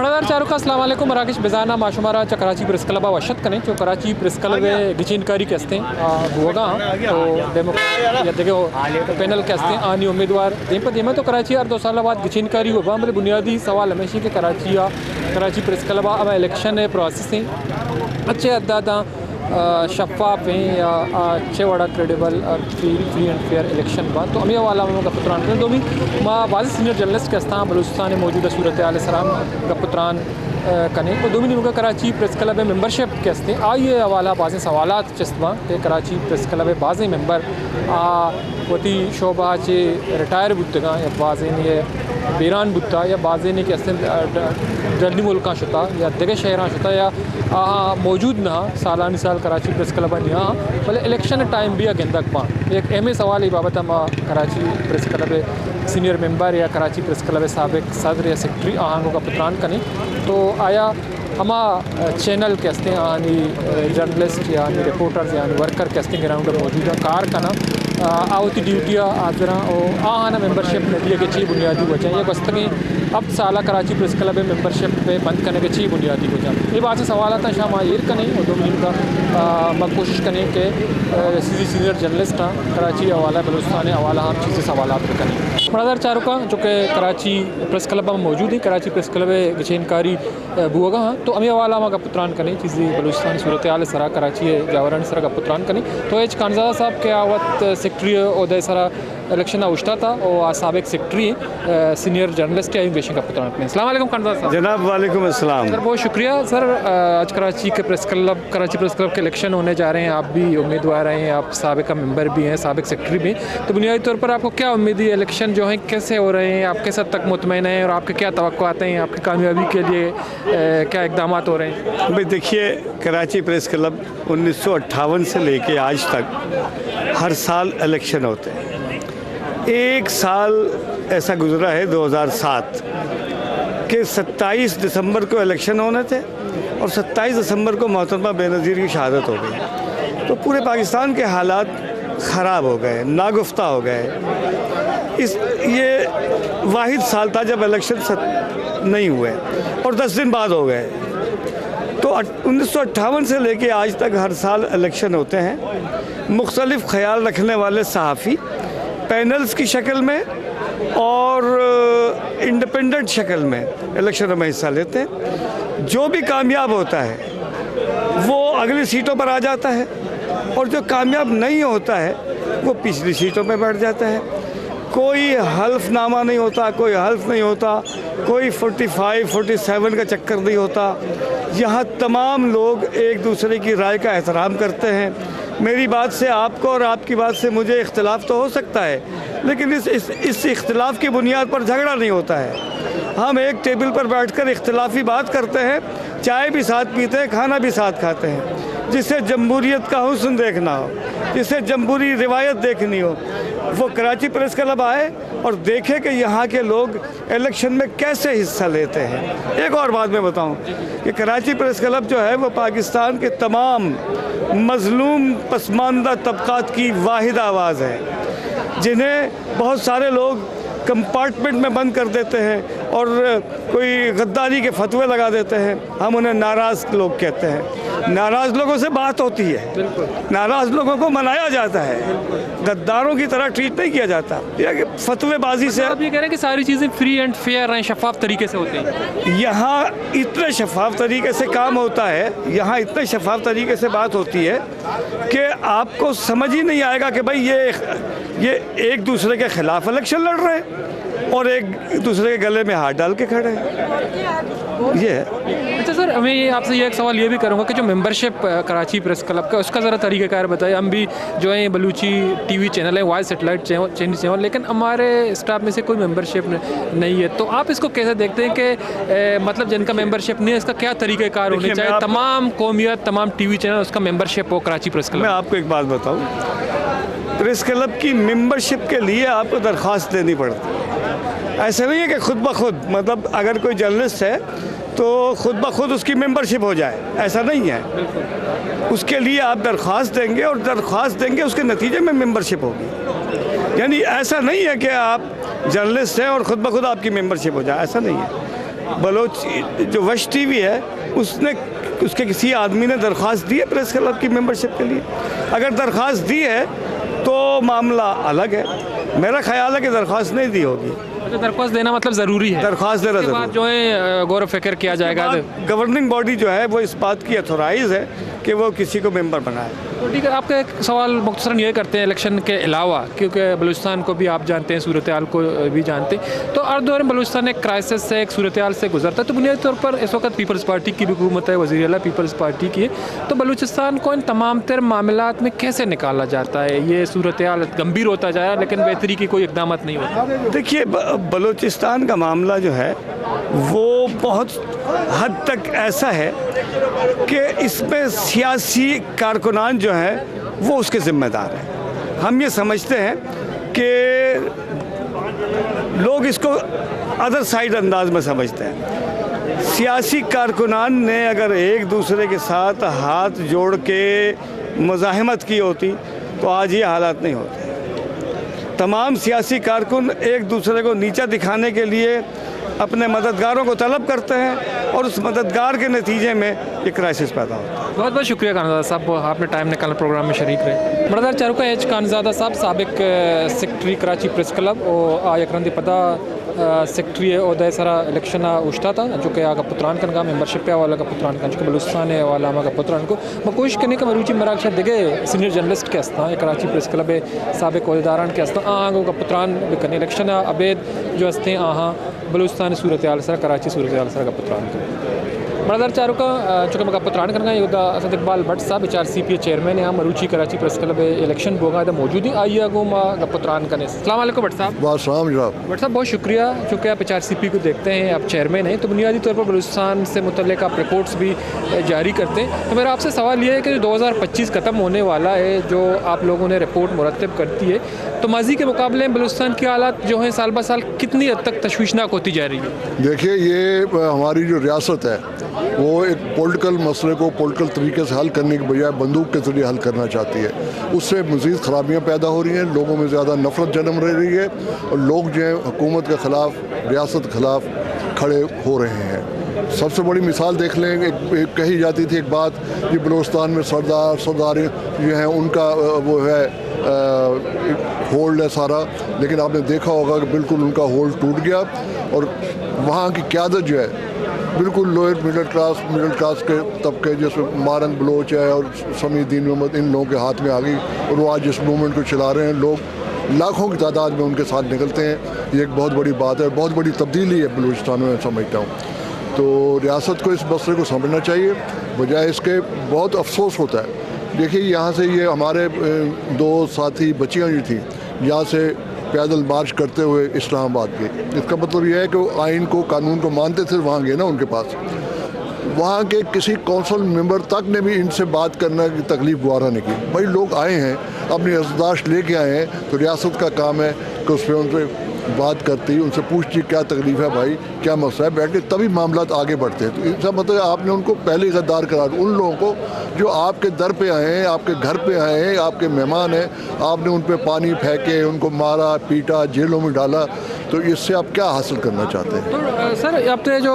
मनादार चारुका अस्सलाम वालेकुम मराकेश बेजाना माशुमारा चा कराची प्रेस क्लब वशत कने जो कराची प्रेस क्लब गिचिनकारी केस्ते बुगा तो डेमोक्रेट या देखो पैनल केस्ते आनी उम्मीदवार देम तो कराची हर 2 साल बाद गिचिनकारी होगा मतलब बुनियादी सवाल हमेशा के कराची प्रेस क्लब अब इलेक्शन प्रोसेस हैं अच्छे अदादा शफाफ हैं या अच्छे बड़ा क्रेडिबल और फ्री एंड फेयर इलेक्शन बा तो अमी वाला का पुत्रान दो भी माँ बाज़ सीनियर जर्नलिस्ट के अस्ता बलूचिस्तान मौजूदा सूरत हाल सराम का पुत्रान कने तो दो भी कराची प्रेस क्लब मेंबरशिप के अस्ते आइए हवाला बाज़ सवालात चस्बा के कराची प्रेस क्लब बाज़ मेंबर वती शोभा चे रिटायर बुद्दगा या बाज़ ये बेरान बुद्दा या बाज़ ने के जर्नी मुल्क शुता या दगे शहर शुता या मौजूद ना सालानी साल कराची प्रेस क्लब यहाँ भले इलेक्शन टाइम भी गेंदक पा एक अहम सवाल ये बाबत हम Karachi press club senior member या कराची प्रेस क्लब साबिक सदर या सेक्रेटरी आहंगों का पुत्रान कने तो आया हमा चैनल कैस्ते आनी जर्नलिस्ट या रिपोर्टर्स या वर्कर कैस्टिंग ग्राउंड मौजूदा कार का ना आवती ड्यूटिया आजरा और आना मेंबरशिप नदिया के चाहिए बुनियादी वजह ये बस तक अब साला कराची प्रेस क्लब मेंबरशिप पे बंद करने के चाहिए बुनियादी वजह ये बात से सवाल आता शाम ये करें और 2 महीने का मैं कोशिश करें कि सीनियर जर्नलिस्ट कराची हवाला बलूचिस्तान हवाला हम चीज़ें सवाल करें मनादार चारुका जो कि कराची प्रेस क्लब में मौजूद है कराची प्रेस क्लब गिचेनकारी बुआगा हाँ तो अमी हवाला का पुत्रान करें चीज़ें बलूचिस्तान सूरत हाल सरा कराची जावरान सरा का पुत्रान करें तो एच खानजादा साहब के आवत सेक्रेटरी उदय सरा इलेक्शन उश्ता था और साबिक सेक्रेटरी सीनियर जर्नलिस्ट बेशन का पुत्रान करें अस्सलाम वालेकुम खानजादा साहब। जनाब वालेकुम अस्सलाम। सर बहुत शुक्रिया सर आज कराची के कराची प्रेस क्लब के इलेक्शन होने जा रहे हैं आप भी उम्मीदवार हैं आप साबिक मेंबर भी हैं साबिक सेक्रेटरी भी हैं तो बुनियादी तौर पर आपको क्या उम्मीद है इलेक्शन जो है कैसे हो रहे हैं आप किस हद तक मुतमईन हैं और आपके क्या तवक्कुआत हैं आपकी कामयाबी के लिए क्या इक़दाम हो रहे हैं? भाई देखिए कराची प्रेस क्लब 1958 से लेके आज तक हर साल इलेक्शन होते हैं। एक साल ऐसा गुजरा है 2007 के 27 दिसंबर को इलेक्शन होने थे और 27 दिसंबर को मोहतरमा बेनज़ीर की शहादत हो गई तो पूरे पाकिस्तान के हालात ख़राब हो गए नागुफ्ता हो गए। ये वाहिद साल था जब इलेक्शन नहीं हुए और 10 दिन बाद हो गए तो 1958 से लेके आज तक हर साल इलेक्शन होते हैं। मुख्तलिफ ख्याल रखने वाले सहाफ़ी पैनल्स की शक्ल में और इंडिपेंडेंट शक्ल में इलेक्शनों में हिस्सा लेते हैं। जो भी कामयाब होता है वो अगली सीटों पर आ जाता है और जो कामयाब नहीं होता है वो पिछली सीटों पर बैठ जाता है। कोई हल्फनामा नहीं होता, कोई हल्फ नहीं होता, कोई 45, 47 का चक्कर नहीं होता। यहाँ तमाम लोग एक दूसरे की राय का एहतराम करते हैं। मेरी बात से आपको और आपकी बात से मुझे इख्तिलाफ तो हो सकता है लेकिन इस इख्तिलाफ की बुनियाद पर झगड़ा नहीं होता है। हम एक टेबल पर बैठकर इख्तिलाफी बात करते हैं, चाय भी साथ पीते हैं, खाना भी साथ खाते हैं। जिसे जमहूरियत का हुस्न देखना हो, जिसे जमहूरी रिवायत देखनी हो वो कराची प्रेस क्लब आए और देखे कि यहाँ के लोग इलेक्शन में कैसे हिस्सा लेते हैं। एक और बात मैं बताऊं कि कराची प्रेस क्लब जो है वो पाकिस्तान के तमाम मज़लूम पसमानदा तबक़ात की वाहिद आवाज़ है जिन्हें बहुत सारे लोग कंपार्टमेंट में बंद कर देते हैं और कोई गद्दारी के फतवे लगा देते हैं। हम उन्हें नाराज़ लोग कहते हैं। नाराज़ लोगों से बात होती है, नाराज़ लोगों को मनाया जाता है, गद्दारों की तरह ट्रीट नहीं किया जाता। फतवेबाजी से आप ये कह रहे हैं कि सारी चीज़ें फ्री एंड फेयर हैं, शफाफ तरीके से होती हैं। यहाँ इतने शफाफ तरीके से काम होता है, यहाँ इतने शफाफ तरीके से बात होती है कि आपको समझ ही नहीं आएगा कि भाई ये एक दूसरे के खिलाफ इलेक्शन लड़ रहे हैं और एक दूसरे के गले में हाथ डाल के खड़े हैं। ये है। अच्छा सर मैं ये आपसे ये एक सवाल ये भी करूँगा कि जो मेंबरशिप कराची प्रेस क्लब का उसका ज़रा तरीक़ाकार बताइए। हम भी जो है बलूची टीवी चैनल है वाइस सेटेलाइट चैनल लेकिन हमारे स्टाफ में से कोई मेंबरशिप नहीं है तो आप इसको कैसे देखते हैं कि मतलब जिनका मेंबरशिप नहीं है इसका क्या तरीक़ाकार होना चाहिए? तमाम कौमियत तमाम टीवी चैनल उसका मेंबरशिप हो कराची प्रेस क्लब। मैं आपको एक बात बताऊँ, प्रेस क्लब की मेंबरशिप के लिए आपको दरख्वास्त देनी पड़ती है। ऐसा नहीं है कि खुद ब खुद मतलब अगर कोई जर्नलिस्ट है तो खुद ब खुद उसकी मेंबरशिप हो जाए, ऐसा नहीं है। उसके लिए आप दरख्वास्त देंगे और दरख्वास्त देंगे उसके नतीजे में मेंबरशिप होगी। यानी ऐसा नहीं है कि आप जर्नलिस्ट हैं और ख़ुद ब खुद आपकी मेंबरशिप हो जाए, ऐसा नहीं है। बलोच जो वश टीवी है उसके किसी आदमी ने दरख्वास्त दी है प्रेस क्लब की मेंबरशिप के लिए? अगर दरख्वास्त दी है तो मामला अलग है। मेरा ख्याल है कि दरख्वास्त नहीं दी होगी। अच्छा, दरख्वास्त देना मतलब ज़रूरी है? दरख्वास्त देना उसके बाद जो है गौर व फिक्र किया जाएगा। गवर्निंग बॉडी जो है वो इस बात की अथोराइज है कि वो किसी को मेंबर बनाए। तो ठीक है, आपका एक सवाल मुख्तसरन ये करते हैं इलेक्शन के अलावा, क्योंकि बलूचिस्तान को भी आप जानते हैं, सूरत हाल को भी जानते हैं, तो हर दौर में बलूचिस्तान एक क्राइसिस से, एक सूरत हाल से गुजरता है। तो बुनियादी तौर पर इस वक्त पीपल्स पार्टी की भी हुकूमत है, वज़ीर आला पीपल्स पार्टी की है, तो बलूचिस्तान को इन तमाम तर मामलात में कैसे निकाला जाता है? ये सूरत हाल गंभीर होता जा रहा है लेकिन बेहतरी की कोई इकदाम नहीं होता। देखिए, बलूचिस्तान का मामला जो है वो बहुत हद तक ऐसा है कि इसमें सियासी कारकुनान जो है वो उसके ज़िम्मेदार हैं। हम ये समझते हैं कि लोग इसको अदर साइड अंदाज में समझते हैं। सियासी कारकुनान ने अगर एक दूसरे के साथ हाथ जोड़ के मुज़ाहिमत की होती तो आज ये हालात नहीं होते। तमाम सियासी कारकुन एक दूसरे को नीचा दिखाने के लिए अपने मददगारों को तलब करते हैं और उस मददगार के नतीजे में ये क्राइसिस पैदा होता है। बहुत बहुत शुक्रिया खानज़ादा साहब, आपने टाइम निकालना प्रोग्राम में शरीक रहे। बरदार चारुका एच खानज़ादा साहब साबिक सेक्रेटरी कराची प्रेस क्लब और आयकरंदी पदा सेक्रेटरी और सारा इलेक्शन उठता था जो कि आगा पुत्रान का मेंबरशिप वाला का पुत्रान का बलूचिस्तान है वाला का पुत्रान को मैं कोशिश करने का मरूची मराक्षा दिगे सीनियर जर्नलिस्ट के हस्ता कराची प्रेस क्लब साबिक अहदेदारान के हस्ता आगो का पुत्रान करने इलेक्शन अबेद जो हस्ते आहाँ बलूचिस्तान सूरत हाल सर कराची सूरत हाल सर का पुत्रान बरदार चारुका चूँकि मैं पुत्रान करना युद्ध असद इकबाल भट्ट साहब HRCPA चेयरमैन यहाँ मरूची कराची प्रेस क्लब इलेक्शन बोगा मौजूद ही आई गो माँ पुत्रान करने। अस्सलाम वालेकुम भट्ट साहब। भट्ट साहब बहुत शुक्रिया, चूँकि आप HRCP को देखते हैं, आप चेयरमैन हैं, तो बुनियादी तौर पर बलूचिस्तान से मुतल्लिक़ आप रिपोर्ट्स भी जारी करते हैं। तो मेरा आपसे सवाल ये है कि 2025 ख़त्म होने वाला है, जो आप लोगों ने रिपोर्ट मुरतब करती है, तो माजी के मुकाबले में बलूचिस्तान की हालात जो हैं साल ब साल कितनी हद तक तशवीशनाक होती जा रही है? देखिए, ये हमारी जो रियासत है वो एक पॉलिटिकल मसले को पॉलिटिकल तरीके से हल करने के बजाय बंदूक के ज़रिए हल करना चाहती है। उससे मज़ीद ख़राबियाँ पैदा हो रही हैं, लोगों में ज़्यादा नफ़रत जन्म रही है और लोग जो है हुकूमत के ख़िलाफ़, रियासत के ख़िलाफ़ खड़े हो रहे हैं। सबसे बड़ी मिसाल देख लें, एक कही जाती थी एक बात कि बलूचिस्तान में सरदार जो हैं उनका वो है होल्ड है सारा, लेकिन आपने देखा होगा कि बिल्कुल उनका होल्ड टूट गया और वहाँ की क़यादत जो है बिल्कुल लोअर मिडिल क्लास के तबके जैसे मारंग बलोच है और समीउद्दीन मोहम्मद, इन लोगों के हाथ में आ गई और वो आज इस मूवमेंट को चला रहे हैं। लोग लाखों की तादाद में उनके साथ निकलते हैं। ये एक बहुत बड़ी बात है, बहुत बड़ी तब्दीली है बलूचिस्तान में, समझता हूँ। तो रियासत को इस मसले को समझना चाहिए, बजाय इसके बहुत अफसोस होता है। देखिए, यहाँ से ये हमारे दो साथी बच्चियाँ जो थी यहाँ से पैदल मार्च करते हुए इस्लामाबाद के, इसका मतलब यह है कि वो आइन को, कानून को मानते थे, वहाँ गए ना उनके पास। वहाँ के किसी कौंसिल मेंबर तक ने भी इनसे बात करने की तकलीफ गुजारा नहीं की। भाई लोग आए हैं, अपनी अर्जदाश्त लेके आए हैं, तो रियासत का काम है कि उस पर उनसे बात करती, उनसे पूछती क्या तकलीफ़ है भाई, क्या मसला है, बैठ के तभी मामला आगे बढ़ते हैं। तो इसका मतलब आपने उनको पहले गद्दार करार, उन लोगों को जो आपके दर पे आए हैं, आपके घर पे आए हैं, आपके मेहमान हैं, आपने उन पे पानी फेंके, उनको मारा पीटा, जेलों में डाला, तो इससे आप क्या हासिल करना चाहते हैं? तो सर, आपने जो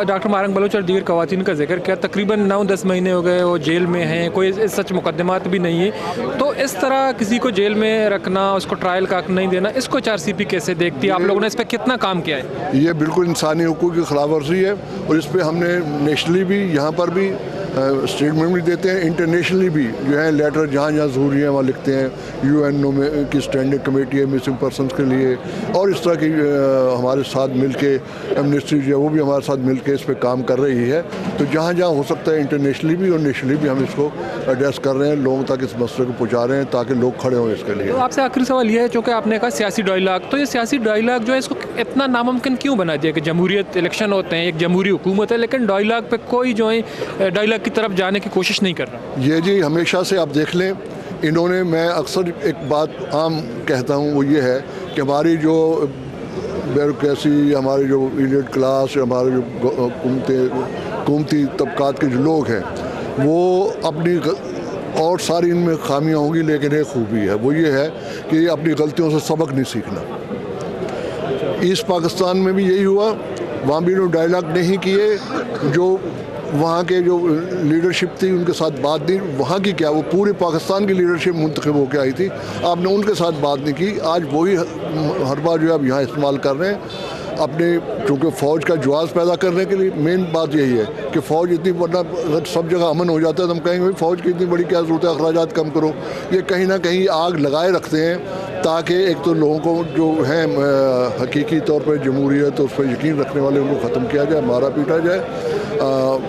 डॉक्टर मारंग बलोच और दीगर ख़वातीन का जिक्र किया, तकरीबन 9-10 महीने हो गए वो जेल में हैं, कोई सच मुकदमात भी नहीं है, तो इस तरह किसी को जेल में रखना, उसको ट्रायल का हक नहीं देना, इसको HRCP कैसे देखती है? आप लोगों ने इस पर कितना काम किया है? ये बिल्कुल इंसानी हुकूक की खिलाफ वर्जी है और इस पर हमने नेशनली भी, यहाँ पर भी स्टेटमेंट भी देते हैं, इंटरनेशनली भी जो है लेटर जहाँ जहाँ ज़रूरी है वहाँ लिखते हैं। UN में की स्टैंडिंग कमेटी है मिसिंग पर्सनस के लिए, और इस तरह की हमारे साथ मिलके एमनेस्टी जो है वो भी हमारे साथ मिलके इस पर काम कर रही है। तो जहाँ जहाँ हो सकता है इंटरनेशनली भी और नेशनली भी हम इसको एड्रेस कर रहे हैं, लोगों तक इस मसले को पहुँचा रहे हैं ताकि लोग खड़े हों इसके लिए। तो आपसे आखिरी सवाल ये है, चूँकि आपने कहा सियासी डायलॉग, तो ये सियासी डायलॉग जो है इसको इतना नामुमकिन क्यों बना दिया कि जमहूरियत इलेक्शन होते हैं, एक जमहूरी हुकूमत है, लेकिन डायलॉग पे कोई जो है डायलॉग की तरफ जाने की कोशिश नहीं कर रहा? ये जी हमेशा से आप देख लें, इन्होंने, मैं अक्सर एक बात आम कहता हूँ वो ये है कि हमारी जो ब्यूरोक्रेसी, हमारे जो इलीट क्लास, हमारे जो हुकूमती तबकात के जो लोग हैं वो अपनी, और सारी इनमें खामियां होंगी लेकिन एक खूबी है, वो ये है कि अपनी गलतियों से सबक नहीं सीखना। ईस्ट पाकिस्तान में भी यही हुआ, वहाँ भी उन्होंने डायलॉग नहीं किए, जो वहाँ के जो लीडरशिप थी उनके साथ बात नहीं, वहाँ की क्या, वो पूरे पाकिस्तान की लीडरशिप मुंतखब होकर आई थी, आपने उनके साथ बात नहीं की। आज वही हर बार जो है अब यहाँ इस्तेमाल कर रहे हैं अपने, चूँकि फ़ौज का जवाब पैदा करने के लिए। मेन बात यही है कि फ़ौज इतनी, वरना अगर सब जगह अमन हो जाता है तो हम कहेंगे भाई फ़ौज की इतनी बड़ी क्या ज़रूरत है, अखराजात कम करो। ये कहीं ना कहीं आग लगाए रखते हैं ताकि एक तो लोगों को जो है हकीकी तौर पर जमहूरियत उस पर यकीन रखने वाले उनको ख़त्म किया जाए, मारा पीटा जाए,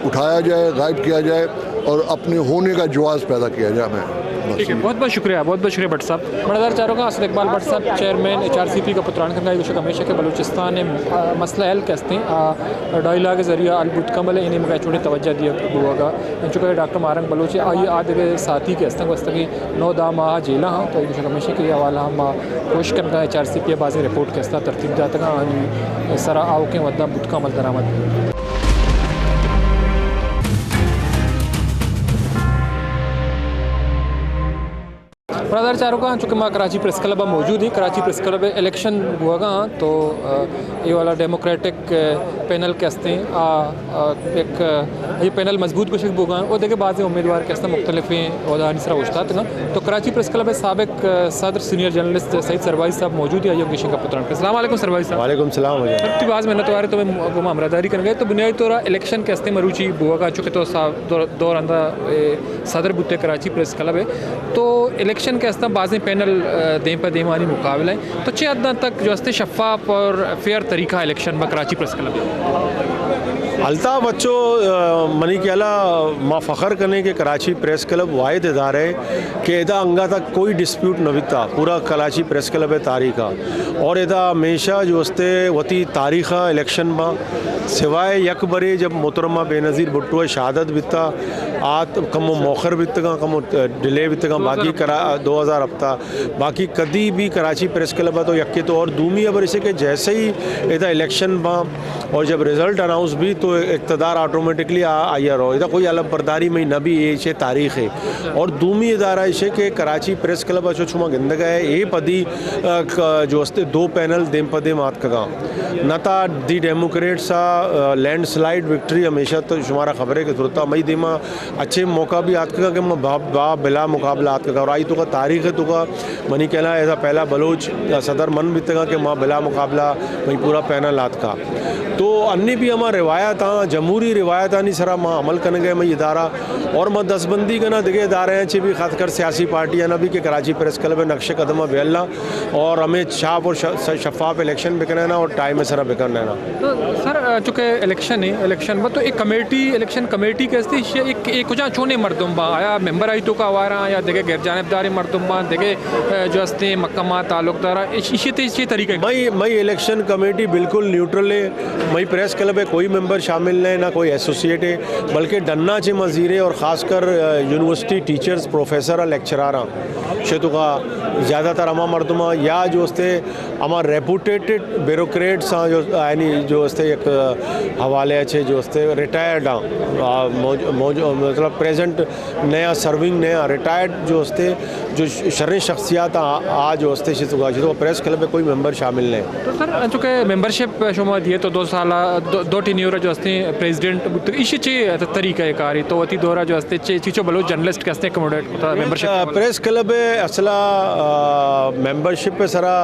उठाया जाए, गायब किया जाए और अपने होने का जवाब पैदा किया जाए। हमें ठीक है, बहुत बहुत शुक्रिया भट्ट साहब। मणिदार चारों का असद इकबाल भट्ट साहब चेयरमैन HRCP का पुत्रान खंगा विशक हमेशा के बलूचिस्तान ने मसला हल कहते हैं डायला के जरिए अलबुत कमल इन्हें मगा छोड़ी तवज्जो दिया हुआ इन चुका डॉक्टर मारंग बलोच आइए आदि के साथी के हस्तंग वस्त की 9 दाह जेला हाँ तो विशक हमेशा के हवाला हम कोशिश करना HRCP बाजी रिपोर्ट के हस्ता तरतीब दाता सरा आओ के वदना बुत का अमल दरामद। ब्रदर चारों का चूँकि मैं कराची प्रेस क्लब में मौजूद ही, कराची प्रेस क्लब इलेक्शन हुआ हाँ तो ये वाला डेमोक्रेटिक पैनल कहते हैं एक ये पैनल मजबूत कुछ हुआ और देखे बाद उम्मीदवार कहते हैं मुख्तलिफ वदानिसरा उस्ताद ना तो कराची प्रेस क्लब साबिक सदर सीनियर जर्नलिस्ट सईद सरवाई साहब मौजूद है आयोग का पुत्रान। अस्सलाम वालेकुम सरवाई साहब। वालेकुम सलाम। बाज़ मेहनत तो आ रहे तो मैं हमरादारी कर गए तो बुनियादी तौर इलेक्शन कहते मरूची बुआ का चुके तो दौर अंदा सदर बुते कराची प्रेस क्लब है तो इलेक्शन के हस्ता बाज़ पैनल दें पर देवानी मुकाबला है तो 6 हद तक जो हस्ते शफाफ और फेयर तरीका इलेक्शन में कराची प्रेस क्लब अल्ताफ़ बच्चों मनी कहला माँ फ़ख्र करने के कराची प्रेस क्लब वाहिद इदारा है कि एदा अंगा तक कोई डिस्प्यूट न बिता पूरा कराची प्रेस क्लब है तारीख़ और एदा हमेशा जो हस्ते वती तारीख़ इलेक्शन में सिवाय यक बरे जब मोहतरमा बेनज़ीर भुट्टो शहादत बिता आत कमो मौखर बितगा कमो डिले बितगा बाकी करा 2000 हफ्ता बाकी कदी भी कराची प्रेस क्लब तो यक्के तो और दूमी अबर इसे कि जैसे ही एदा इलेक्शन में और जब रिज़ल्ट अनाउंस भी तो इक़्तिदार ऑटोमेटिकली आया रहो इधर कोई अलग बरदारी में न भी ये तारीख़ है और दूमी इदारा इसे के कराची प्रेस क्लब अच्छो छुमा गिंदगा है ये पदी जो हस्ते 2 पैनल देम पदे मात कगा नता दी डेमोक्रेट सा लैंडस्लाइड विक्ट्री हमेशा तो शुमारा खबर है कि तुरता मई दिमा अच्छे मौका भी आत कगा कि मैं बा बिला मुकाबला आत कगा और आई तो का तारीख़ है तो का मनी कहना ऐसा पहला बलोच सदर मन भी तगा कि माँ बिला मुकाबला वही पूरा पैनल आत का तो अन्य भी हमारा रिवायत जमहूरी रिवायत नहीं सरा माँ अमल करने गए मैं इदारा और मैं दसबंदी का ना दिखे इदारे हैं चे भी खासकर सियासी पार्टियाँ ना भी कि कराची प्रेस क्लब में नक्शे कदम बेलना और हमें छाप और शफाफ इलेक्शन बिकना और टाइम में सरा बिकना ना। तो सर चूँकि इलेक्शन है इलेक्शन में तो एक कमेटी इलेक्शन कमेटी कैसे एक कुछ चोने मरदुम्बा आया मेंबर आई तो का आवारा या देखे गैर जानबदारी मरदुम्बा देखे जो हस्ते मकमा ताल्लुकदारा इसी तरीके मई इलेक्शन कमेटी बिल्कुल न्यूट्रल है मई प्रेस क्लब है कोई मेंबर शामिल नहीं ना कोई एसोसिएट है बल्कि डन्ना चे मजीरे और ख़ासकर यूनिवर्सिटी टीचर्स प्रोफेसर लेक्चरारा शेतु का ज़्यादातर अमा मरदमा या जो हस्ते अमा रेपुटेटेड ब्यूरोक्रेट्स जो यानी जो हस्ते एक हवाले अच्छे जो हस्ते रिटायर्ड मतलब प्रेजेंट नया सर्विंग नया रिटायर्ड जो हस्ते जो शर्य शख्सियात आज जो हस्ते शेतुका तो प्रेस क्लब में कोई मेंबर शामिल नहीं। तो सर चूँकि मेंबरशिप शुमा दिए तो 2 साल 2 टेन्योर जो हस्ते प्रेसिडेंट इसी चे तरीका कारी तो वती दौरा जो हस्ते चीचो बलो जर्नलिस्ट के हस्ते कमोडेट होता मेंबरशिप प्रेस क्लब असला मेंबरशिप पे सरा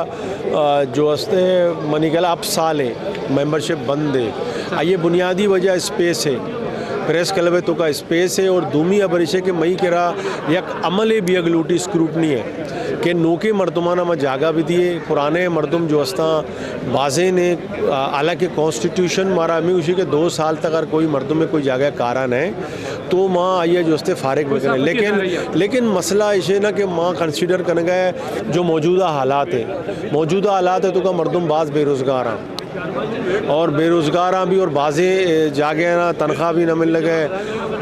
जो हस्ते मनी कहला अब साल है मेंबरशिप बंद है ये बुनियादी वजह स्पेस है प्रेस क्लब तो का स्पेस है और दूमी अबरिशे के मई करा यक अमले भी अगलूटी स्क्रूटनी है कि नोके मरदुमाना में जागा भी दिए पुराने मरदुम जो हस्ता बाजे ने हालांकि कॉन्स्टिट्यूशन मारा हमें उसी के 2 साल तक अगर कोई मरदुम में कोई जगह कारण है तो माँ आइए जो हस्ते फारिग भी करें लेकिन मसला इसे ना कि माँ कंसिडर करने गए जो मौजूदा हालात है तो का मरदुम बाज़ बेरोज़गार हैं और बेरोज़गार भी और बाज़े जागे ना तनख्वाह भी ना मिल लगे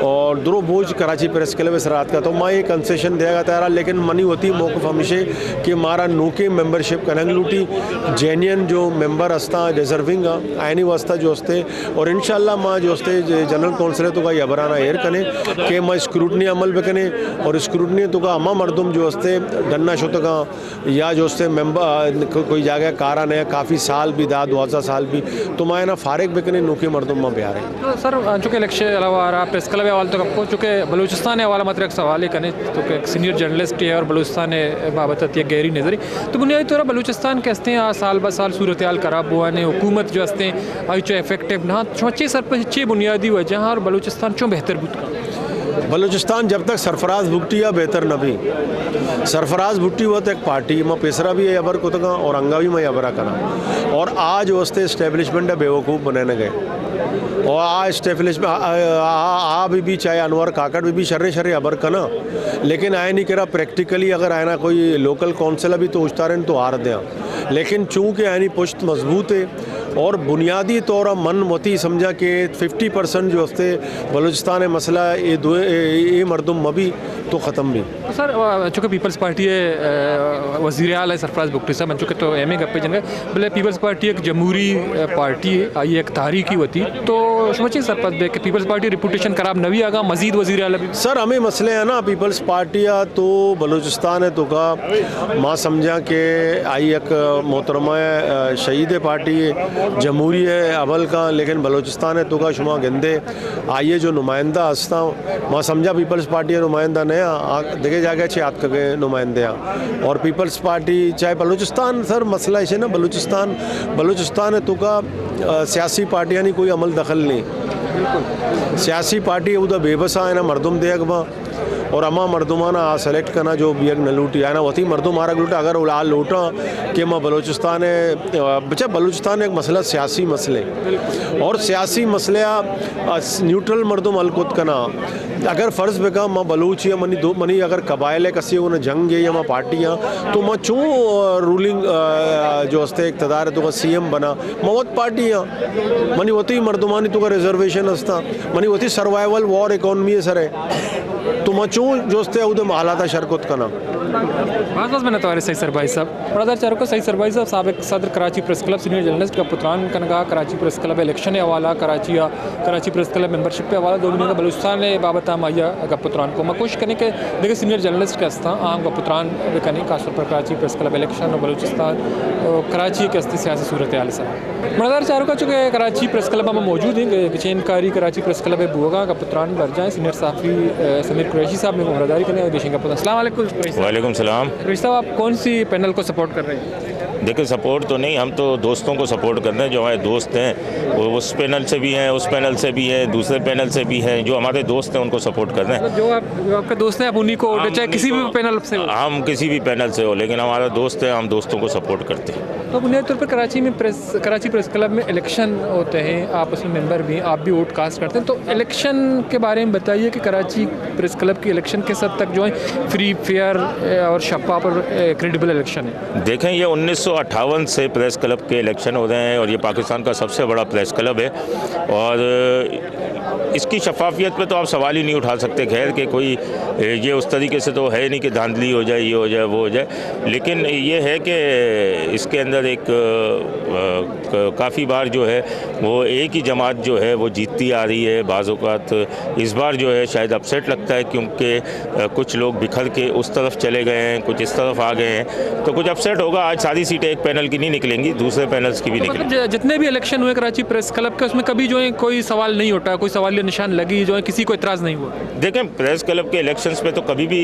और दरो बोझ कराची प्रेस क्लब सरात का तो मैं ये कंसेशन देगा तैयार, लेकिन मनी होती मौक़ हमेशा कि मारा नोके मेंबरशिप कनंग लूटी जेन्यन जो मेंबर हस्ता डिजर्विंग आयनी वास्ता जो हस्ते और इंशाल्लाह माँ जो हस्ते जनरल काउंसिल तो का यबराना एयर कने कि मैं स्क्रूटनी अमल पे कने और स्क्रूटनी तो का अम्मा मर्दुम जो हस्ते डन्ना शुत का या जो हस्ते मेंबर कोई जगह कारा ने काफ़ी साल भी दा 2000 साल भी तो मैं ना फारिग बेकने नोके मर्दुम में बिहार है। तो सर चूँकि इलेक्शन अलावा रहा प्रेस क्लब हवाले तो आपको चूँकि बलूचिस्तान हवाला मतलब एक सवाल ही करें तो एक सीनियर जर्नलिस्ट है और बलूचिस्तान बाबत गहरी नजरी तो बुनियादी तौर पर बलूचिस्तान के हस्ते साल ब साल सूरत हाल खराब हुआ ने हुकूमत जो हस्ते आई चो इफेक्टिव ना अच्छे सर पर अच्छी बुनियादी वजह और बलूचिस्तान चो बेहतर बुत बलूचिस्तान जब तक सरफराज भुट्टी या बेहतर न भी सरफराज भुट्टी हुआ तो एक पार्टी में पेसरा भी है अबर कुतगा और अंगा भी मैं अबरा करा और आज वस्ते इस्टेब्लिशमेंट बेवकूफ़ बनाने गए और आ इस्टेब्लिशमेंट आ भी चाहे अनवर काकड़ भी शर्रे अबर कना लेकिन आए नहीं करा प्रैक्टिकली अगर आए ना कोई लोकल काउंसिल भी तो उस्तारन तो हार दें लेकिन चूँकि आनी पुश्त मजबूत है और बुनियादी तौर मन मोती समझा कि 50% जो हस्ते बलूचिस्तान मसला ये मरदुम मबी तो ख़त्म भी तो सर चूँकि पीपल्स पार्टी है वज़ीर आला है सरफराज भुट्टी साहब चूँकि तो एम ए गप्पे जन बोले पीपल्स पार्टी एक जमहूरी पार्टी है आई एक तारीखी होती तो समझिए सर पद कि पीपल्स पार्टी रिपूटेशन खराब नवी आगा मजीद वज़ीर आला भी सर हमें मसले हैं ना पीपल्स पार्टी तो बलूचिस्तान है तो का माँ समझा कि आई एक मोहतरमा शहीद पार्टी है जमहूरी है अवल का लेकिन बलूचिस्तान है तो का शुमा गंदे आइए जो नुमाइंदा हंसता माँ समझा पीपल्स पार्टी नुमाइंदा नया देखे जाके अच्छे हाथ के नुमाइंदे और पीपल्स पार्टी चाहे बलूचिस्तान सर मसला इसे ना बलूचिस्तान है तो का सियासी पार्टी यानी कोई अमल दखल नहीं सियासी पार्टी उधर बेबसा है ना मरदुम दे अगवा और अमा मरदुमाना सेलेक्ट करना जो बियग न लूटी है ना वही मरदुम मारा लूटा अगर उलाल लूटा कि माँ बलूचिस्तान है बच्चा बलूचिस्तान एक मसला सियासी मसले और सियासी मसले न्यूट्रल मरदुम अलकुत करना अगर फ़र्ज़ बेका माँ बलूच या मनी अगर कबाइल कसी उन जंग है या माँ पार्टियाँ तो माँ चूँ रूलिंग जो हस्ते इक़्तिदार है तो CM बना मवत पार्टियाँ मनी होती मरदुमानी तो का रिजर्वेशन हस्ता मनी होती सर्वाइवल वॉर इकॉनमी सर है तो मचूँ जो हस्ते उधर हालात शरकत करना बस मैंने तुम्हारे सही सरभाई साहब बड़ा चारों को सही सरभाई साहब साबिक सदर Karachi press club senior journalist का पुत्रान कनगा कराची प्रेस क्लब इलेक्शन हवाला कराची प्रेस क्लब मेंबरशिप पे हवाला 2 महीने का बलूचिस्तान बाबत आया का पुत्रान को मैं कोशिश करने के देखिए सीनियर जर्नलिस्ट के हस्ता आम का पुत्रान करने खासतौर पर कराची प्रेस क्लब इलेक्शन और बलूचिस्तान कराची के हस्ते सियासी सूरत हाल साहब बड़ा चारों का चूँकि कराची प्रेस क्लब में मौजूद हैं गिचेनकारी कराची प्रेस क्लब बुआ का पुत्रान दर जाए सीनियर साफ़ी समीर कुरैशी साहब ने मुहरादारी करने देशें का अस्सलाम वालेकुम वालेकुम सलाम। कुरैशी साहब आप कौन सी पैनल को सपोर्ट कर रहे हैं? देखिए सपोर्ट तो नहीं, हम तो दोस्तों को सपोर्ट करते हैं जो हमारे दोस्त हैं वो उस पैनल से भी हैं उस पैनल से भी हैं दूसरे पैनल से भी हैं जो हमारे दोस्त हैं उनको सपोर्ट कर रहे हैं। जो आपके दोस्त हैं आप उन्हीं को वोट चाहे किसी भी पैनल से हो? हम किसी भी पैनल से हो लेकिन हमारा दोस्त है हम दोस्तों को सपोर्ट करते हैं। तो बुनियादी तौर पर कराची प्रेस क्लब में इलेक्शन होते हैं आप उसमें मेंबर भी आप भी वोट कास्ट करते हैं तो इलेक्शन के बारे में बताइए कि कराची प्रेस क्लब की इलेक्शन किस हद तक जो है फ्री फेयर और शफाफ और क्रेडिबल इलेक्शन है? देखें ये 1958 से प्रेस क्लब के इलेक्शन हो रहे हैं और ये पाकिस्तान का सबसे बड़ा प्रेस क्लब है और इसकी शफाफियत पे तो आप सवाल ही नहीं उठा सकते। खैर कि कोई ये उस तरीके से तो है नहीं कि धांधली हो जाए ये हो जाए वो हो जाए लेकिन ये है कि इसके अंदर एक काफ़ी बार जो है वो एक ही जमात जो है वो जीतती आ रही है। बाज़ औक़ात इस बार जो है शायद अपसेट लगता है क्योंकि कुछ लोग बिखर के उस तरफ चले गए हैं कुछ इस तरफ आ गए हैं तो कुछ अपसेट होगा। आज सारी सीटें एक पैनल की नहीं निकलेंगी दूसरे पैनल्स की भी निकलेंगी। जितने भी इलेक्शन हुए कराची प्रेस क्लब के उसमें कभी जो है कोई सवाल नहीं उठा कोई सवाल निशान लगी जो है किसी को इतराज़ नहीं हुआ? देखें प्रेस क्लब के इलेक्शंस पे तो कभी भी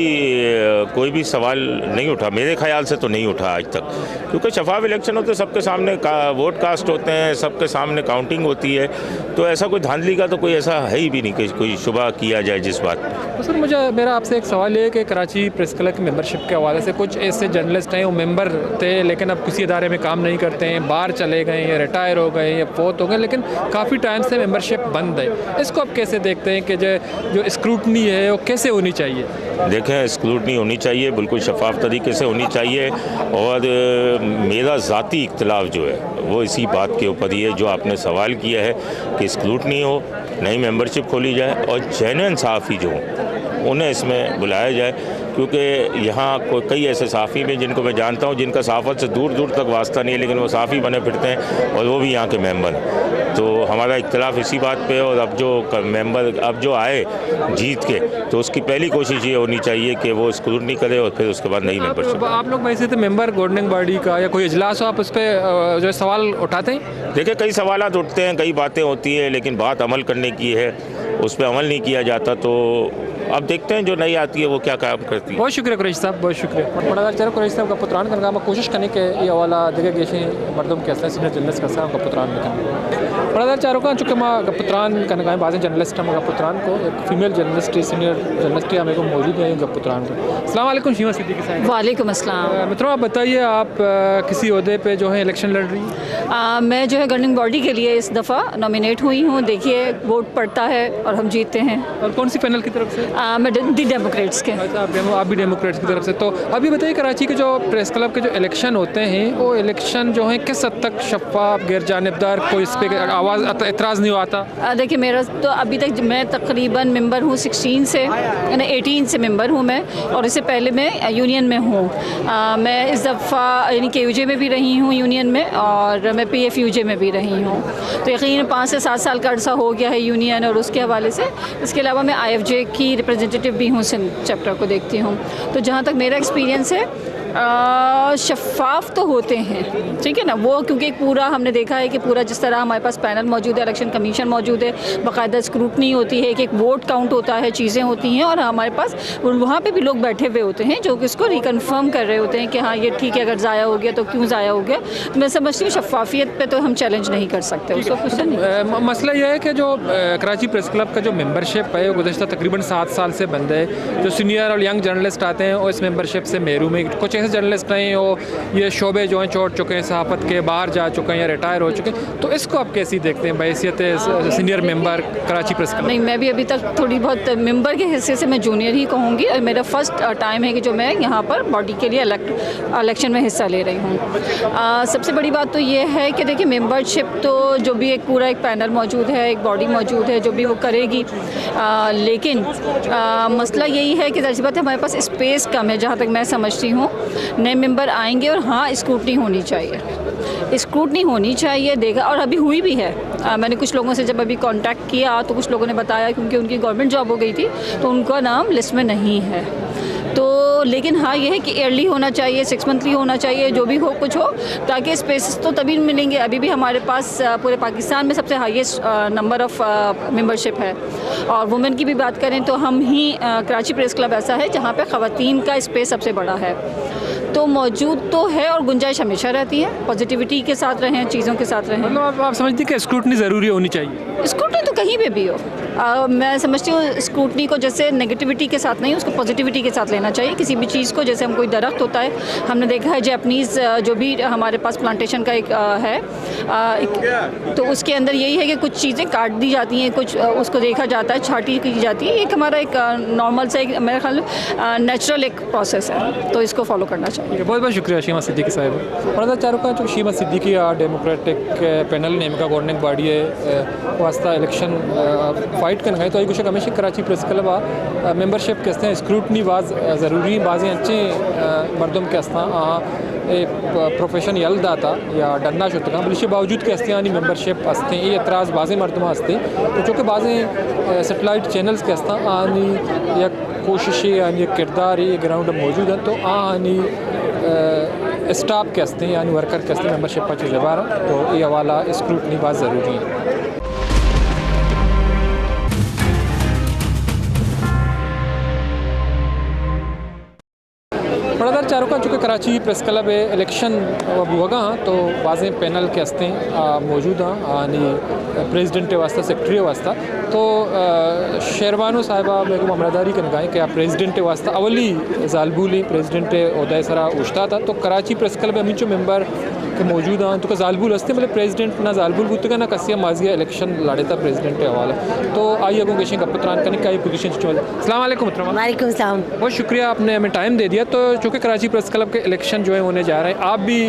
कोई भी सवाल नहीं उठा मेरे ख्याल से तो नहीं उठा आज तक क्योंकि शफाफ इलेक्शन होते सबके सामने वोट कास्ट होते हैं सबके सामने काउंटिंग होती है तो ऐसा कोई धांधली का तो कोई ऐसा है ही भी नहीं कि कोई शुबा किया जाए जिस बात पर। तो सर मेरा आपसे एक सवाल है कि कराची प्रेस क्लब की मेंबरशिप के हवाले से कुछ ऐसे जर्नलिस्ट हैं वो मेंबर थे लेकिन अब किसी इदारे में काम नहीं करते हैं बाहर चले गए या रिटायर हो गए या फोत हो गए लेकिन काफ़ी टाइम से मेंबरशिप बंद है इसको आप कैसे देखते हैं कि जो स्क्रूटनी है वो कैसे होनी चाहिए? देखें, स्क्रूटनी होनी चाहिए, बिल्कुल शफाफ तरीके से होनी चाहिए। और मेरा ज़ाती इख्तलाफ जो है वो इसी बात के ऊपर ही है जो आपने सवाल किया है कि स्क्रूटनी हो, नई मेंबरशिप खोली जाए और जेन्युइन सहाफ़ी जो हों उन्हें इसमें बुलाया जाए, क्योंकि यहाँ कई ऐसे सहाफ़ी हैं जिनको मैं जानता हूँ जिनका सहाफ़त से दूर दूर तक वास्ता नहीं है, लेकिन वो सहाफ़ी बने फिरते हैं और वो भी यहाँ के मेंबर हैं। तो हमारा इख्तलाफ इसी बात पे है। और अब जो मेंबर अब जो आए जीत के, तो उसकी पहली कोशिश ये होनी चाहिए कि वो स्क्रूटनी करे और फिर उसके बाद नई मेंबरशिप। आप लोग वैसे तो मेंबर गवर्निंग बॉडी का या कोई इजलास हो, आप उस पर जो सवाल उठाते हैं? देखिए, कई सवालात उठते हैं, कई बातें होती हैं, लेकिन बात अमल करने की है, उस पर अमल नहीं किया जाता। तो अब देखते हैं जो नई आती है वो क्या काम करती है। बहुत शुक्रिया कुरैशी साहब, बहुत शुक्रिया। बड़ा चलो कुरैशी साहब का पुत्रान करना कोशिश करने के ये वाला देखा गए मर्दम के असला सीनियर जर्नलिस्ट का का पुत्रान लिखा बड़ा चारों का चूँकि माँ का पुत्रान करना बाज़ जर्नलिस्ट हम पुत्रान को एक फीमेल जर्नलिस्ट सीनियर जर्नलिस्ट हमें को मौजूद है उनका पुत्रान को। अस्सलाम वालेकुम शीमा सिद्दीकी साहब। वालेकुम अस्सलाम। मित्रों, आप बताइए, आप किसी ओहदे पे जो है इलेक्शन लड़ रही हैं? मैं जो है गवर्निंग बॉडी के लिए इस दफ़ा नॉमिनेट हुई हूँ। देखिए, वोट पड़ता है और हम जीतते हैं। और कौन सी पैनल की तरफ से? मैं दी डेमोक्रेट्स के। अच्छा, आप भी डेमोक्रेट्स की तरफ से। तो अभी बताइए, कराची के जो प्रेस क्लब के जो इलेक्शन होते हैं वो इलेक्शन जो है किस हद तक शफाफ, गैर जानिबदार, कोई इस पर आवाज़ एतराज़ नहीं आता? देखिए, मेरा तो अभी तक मैं तकरीबन मेंबर हूँ 16 से, यानी 18 से मेंबर हूँ मैं, और इससे पहले मैं यूनियन में हूँ। मैं इस दफ़ा यानी KUJ में भी रही हूँ यूनियन में, और मैं PFUJ में भी रही हूँ। तो यकीन 5 से 7 साल का अर्सा हो गया है यूनियन और उसके हवाले से। इसके अलावा मैं IFJ की रिप्रेजेंटेटिव भी हूँ, सिंध चैप्टर को देखती हूँ। तो जहाँ तक मेरा एक्सपीरियंस है, शफ़ाफ़ तो होते हैं, ठीक है ना वो, क्योंकि एक पूरा हमने देखा है कि पूरा जिस तरह हमारे पास पैनल मौजूद है, इलेक्शन कमीशन मौजूद है, बाकायदा स्क्रूटनी होती है, एक वोट काउंट होता है, चीज़ें होती हैं, और हमारे पास वहाँ पे भी लोग बैठे हुए होते हैं जो कि इसको रिकन्फर्म कर रहे होते हैं कि हाँ ये ठीक है, अगर ज़ाया हो गया तो क्यों ज़ाया हो गया। तो मैं समझती हूँ शफ़ाफियत पर तो हम चैलेंज नहीं कर सकते उसको कुछ नहीं। मसला यह है कि जो कराची प्रेस क्लब का जो मेंबरशिप है वो गुज़श्ता तकरीबन 7 साल से बंद है। जो सीनियर और यंग जर्नलिस्ट आते हैं और इस मेंबरशिप से महरूम है। कुछ ऐसे जर्नलिस्ट हैं वो ये शोबे जो हैं छोड़ चुके हैं, सहाफ़त के बाहर जा चुके हैं या रिटायर हो चुके हैं। तो इसको आप कैसी देखते हैं बहैसियत senior member Karachi press club? नहीं, मैं भी अभी तक थोड़ी बहुत मेंबर के हिस्से से मैं जूनियर ही कहूँगी, और मेरा फर्स्ट टाइम है कि जो मैं यहाँ पर बॉडी के लिए इलेक्शन में हिस्सा ले रही हूँ। सबसे बड़ी बात तो ये है कि देखिए, मेंबरशिप तो जो भी एक पूरा एक पैनल मौजूद है, एक बॉडी मौजूद है, जो भी वो करेगी, लेकिन मसला यही है कि ज़ाहिर बात है हमारे पास स्पेस कम है जहाँ तक मैं समझती हूँ। नए मेंबर आएंगे और हाँ, स्क्रूटनी होनी चाहिए, स्क्रूटनी होनी चाहिए, देखा, और अभी हुई भी है। मैंने कुछ लोगों से जब अभी कांटेक्ट किया तो कुछ लोगों ने बताया क्योंकि उनकी गवर्नमेंट जॉब हो गई थी तो उनका नाम लिस्ट में नहीं है। तो लेकिन हाँ, ये है कि ईयरली होना चाहिए, 6 मंथली होना चाहिए, जो भी हो कुछ हो, ताकि स्पेसेस तो तभी मिलेंगे। अभी भी हमारे पास पूरे पाकिस्तान में सबसे हाईएस्ट नंबर ऑफ़ मेंबरशिप है। और वुमेन की भी बात करें तो हम ही कराची प्रेस क्लब ऐसा है जहाँ पे ख़वातीन का स्पेस सबसे बड़ा है। तो मौजूद तो है और गुंजाइश हमेशा रहती है, पॉजिटिविटी के साथ रहें, चीज़ों के साथ रहें। मतलब आप समझती हैं कि स्क्रूटनी ज़रूरी होनी चाहिए? स्क्रूटनी तो कहीं पे भी हो, मैं समझती हूँ स्क्रूटनी को जैसे नेगेटिविटी के साथ नहीं, उसको पॉजिटिविटी के साथ लेना चाहिए किसी भी चीज़ को। जैसे हम कोई दरख्त होता है, हमने देखा है जैपनीज़ जो भी हमारे पास प्लांटेशन का एक है, तो उसके अंदर यही है कि कुछ चीज़ें काट दी जाती हैं, कुछ उसको देखा जाता है, छांटी की जाती है। एक हमारा एक नॉर्मल सा एक मेरे ख्याल नेचुरल एक प्रोसेस है, तो इसको फॉलो करना चाहिए। बहुत बहुत शुक्रिया शीमा सिद्दीकी साहब। और चारों का जो शीमा सिद्दीकी डेमोक्रेटिक पैनल नेम का गवर्निंग बॉडी है वास्ता इलेक्शन फाइट करना है। तो कुछ हमेशा कराची प्रेस क्लब मेंबरशिप के हैं स्क्रूटनी बाज ज़रूरी बाज़ें अच्छे मर्दम के प्रोफेशन यल दाता या डन्ना शुतका बल्कि बावजूद के हस्ते यानी मेंबरशिप हस्ते ये एतराज़ बाज़ें मर्दम हस्ते तो चूँकि बाज़ें सेटेलाइट चैनल्स के हस्ता आनी या कोशिशें यानी किरदार ये ग्राउंड मौजूद हैं तो आनी स्टाफ के हस्ते यानी वर्कर के हस्ते मेंबरशिप पर चीज़ बारा तो ये हवाला स्क्रूटनी बात ज़रूरी है। चारों का चूँकि कराची प्रेस क्लब इलेक्शन हुआ तो बाज़ पैनल के हस्तें मौजूद हैं यानी प्रेसिडेंट वास्ता सेक्रेटरी वास्ता तो शेरवानो साहिबा बेगम अमरादारी के नगाएँ कि प्रेसिडेंट वास्ता अवली जालबूली प्रेसिडेंट उदय सरा उश्ता था तो कराची प्रेस क्लब अमीन जो मेंबर के मौजूद हैं तो जालबुल हस्ते मतलब प्रेसिडेंट ना जालबुल बुतगा ना कसिया माजिया इलेक्शन लड़े था प्रेसिडेंट के हवाला तो आइए अगों केशन गपतरान करने का पोजीशन चल। अस्सलाम वालेकुम मुहतरमा। वालेकुम सलाम। बहुत शुक्रिया आपने हमें टाइम दे दिया। तो चूँकि कराची प्रेस क्लब के इलेक्शन जो है होने जा रहे हैं आप भी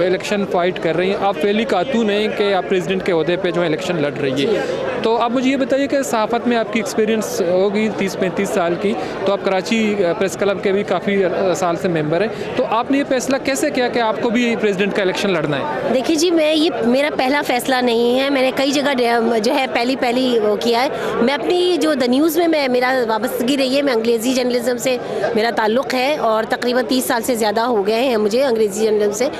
इलेक्शन फाइट कर रही हैं आप पहली खातून हैं कि आप प्रेसिडेंट के अहदे पे जो है इलेक्शन लड़ रही है तो आप मुझे ये बताइए कि सहाफ़त में आपकी एक्सपीरियंस होगी 30-35 साल की तो आप कराची प्रेस क्लब के भी काफ़ी साल से मेंबर हैं तो आपने ये फैसला कैसे किया कि आपको भी प्रेसिडेंट का इलेक्शन लड़ना है? देखिए जी मैं ये मेरा पहला फैसला नहीं है मैंने कई जगह जो है पहली वो किया है। मैं अपनी जो द न्यूज़ में मैं मेरा वाबस्तगी रही है मैं अंग्रेज़ी जर्नलिज्म से मेरा ताल्लुक़ है और तकरीबन 30 साल से ज़्यादा हो गए हैं मुझे अंग्रेज़ी जर्नलिज्म से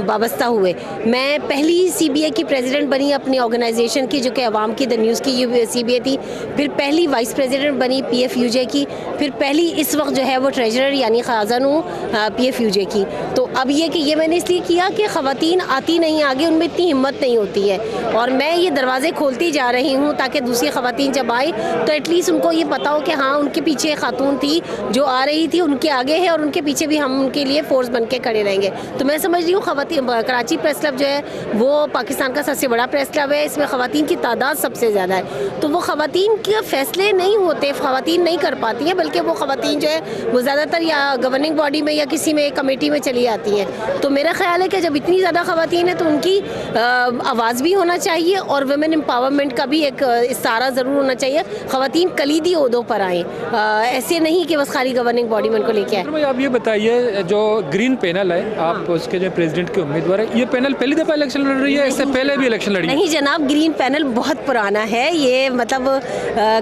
वाबस्ता हुए। मैं पहली CBA की प्रेसिडेंट बनी अपनी ऑर्गेनाइजेशन की जो कि अवाम की द न्यूज़ की CBA थी फिर पहली वाइस प्रेसिडेंट बनी PFUJ की फिर पहली इस वक्त जो है वो ट्रेजरर यानी ख़ाज़न हूँ PFUJ की। तो अब ये कि ये मैंने इसलिए किया कि ख़वातीन आती नहीं आगे उनमें इतनी हिम्मत नहीं होती है और मैं ये दरवाज़े खोलती जा रही हूँ ताकि दूसरी ख़वातीन जब आए तो एटलीस्ट उनको ये पता हो कि हाँ उनके पीछे खातून थी जो आ रही थी उनके आगे है और उनके पीछे भी हम उनके लिए फ़ोर्स बन के खड़े रहेंगे। तो मैं समझ रही हूँ कराची प्रेस क्लब जो है वो पाकिस्तान का सबसे बड़ा प्रेस क्लब है इसमें ख़वातीन की तादाद सबसे ज़्यादा है तो वो ख़वातीन के फ़ैसले नहीं होते ख़वातीन नहीं कर पाती हैं बल्कि वो ख़वातीन जो है वो ज़्यादातर या गवर्निंग बॉडी में या किसी में कमेटी में चली आती हैं। तो मेरा ख्याल है कि जब इतनी ज़्यादा ख़वातीन है तो उनकी आवाज़ भी होना चाहिए और वुमेन एम्पावरमेंट का भी एक इशारा ज़रूर होना चाहिए। ख़वातीन कलीदी ओहदों पर आएँ ऐसे नहीं कि बस खाली गवर्निंग बॉडी में उनको लेके आए। आप ये बताइए जो ग्रीन पैनल है आप उसके जो प्रेसिडेंट के उम्मीदवार है ये पैनल पहली दफ़ा इलेक्शन लड़ रही है इससे पहले भी इलेक्शन लड़ी? नहीं जनाब ग्रीन पैनल बहुत पुराना है ये मतलब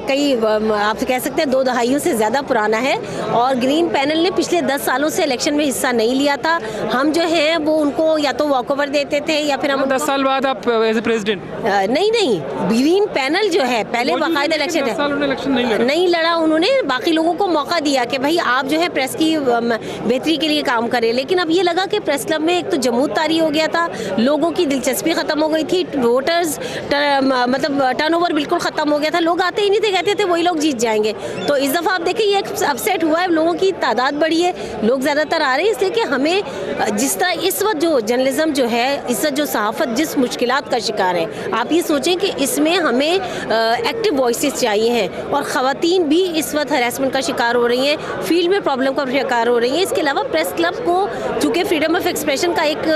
कई आप कह सकते हैं 2 दहाइयों से ज़्यादा पुराना है और ग्रीन पैनल ने पिछले 10 सालों से इलेक्शन में हिस्सा नहीं लिया था। हम जो है वो उनको या तो वॉकओवर देते थे या फिर हम 10 साल बाद आप एज ए प्रेसिडेंट नहीं ग्रीन पैनल जो है पहले बाकायदा इलेक्शन नहीं लड़ा उन्होंने बाकी लोगों को मौका दिया कि भाई आप जो है प्रेस की बेहतरी के लिए काम करें। लेकिन अब ये लगा कि प्रेस क्लब में एक तो जमूत तारी हो गया था लोगों की दिलचस्पी ख़त्म हो गई थी वोटर्स मतलब टर्नओवर बिल्कुल ख़त्म हो गया था लोग आते ही नहीं थे कहते थे वही लोग जीत जाएंगे। तो इस दफ़ा आप देखें ये अपसेट हुआ है लोगों की तादाद बढ़ी है लोग ज़्यादातर आ रहे हैं इसलिए कि हमें जिस तरह इस वक्त जो जर्नलिज्म जो है इस वक्त जो सहाफ़त जिस मुश्किलात का शिकार है आप ये सोचें कि इसमें हमें एक्टिव वॉइसेस चाहिए हैं और ख़वातीन भी इस वक्त हरासमेंट का शिकार हो रही हैं फील्ड में प्रॉब्लम का शिकार हो रही हैं। इसके अलावा प्रेस क्लब को चूँकि फ्रीडम ऑफ एक्सप्रेशन का एक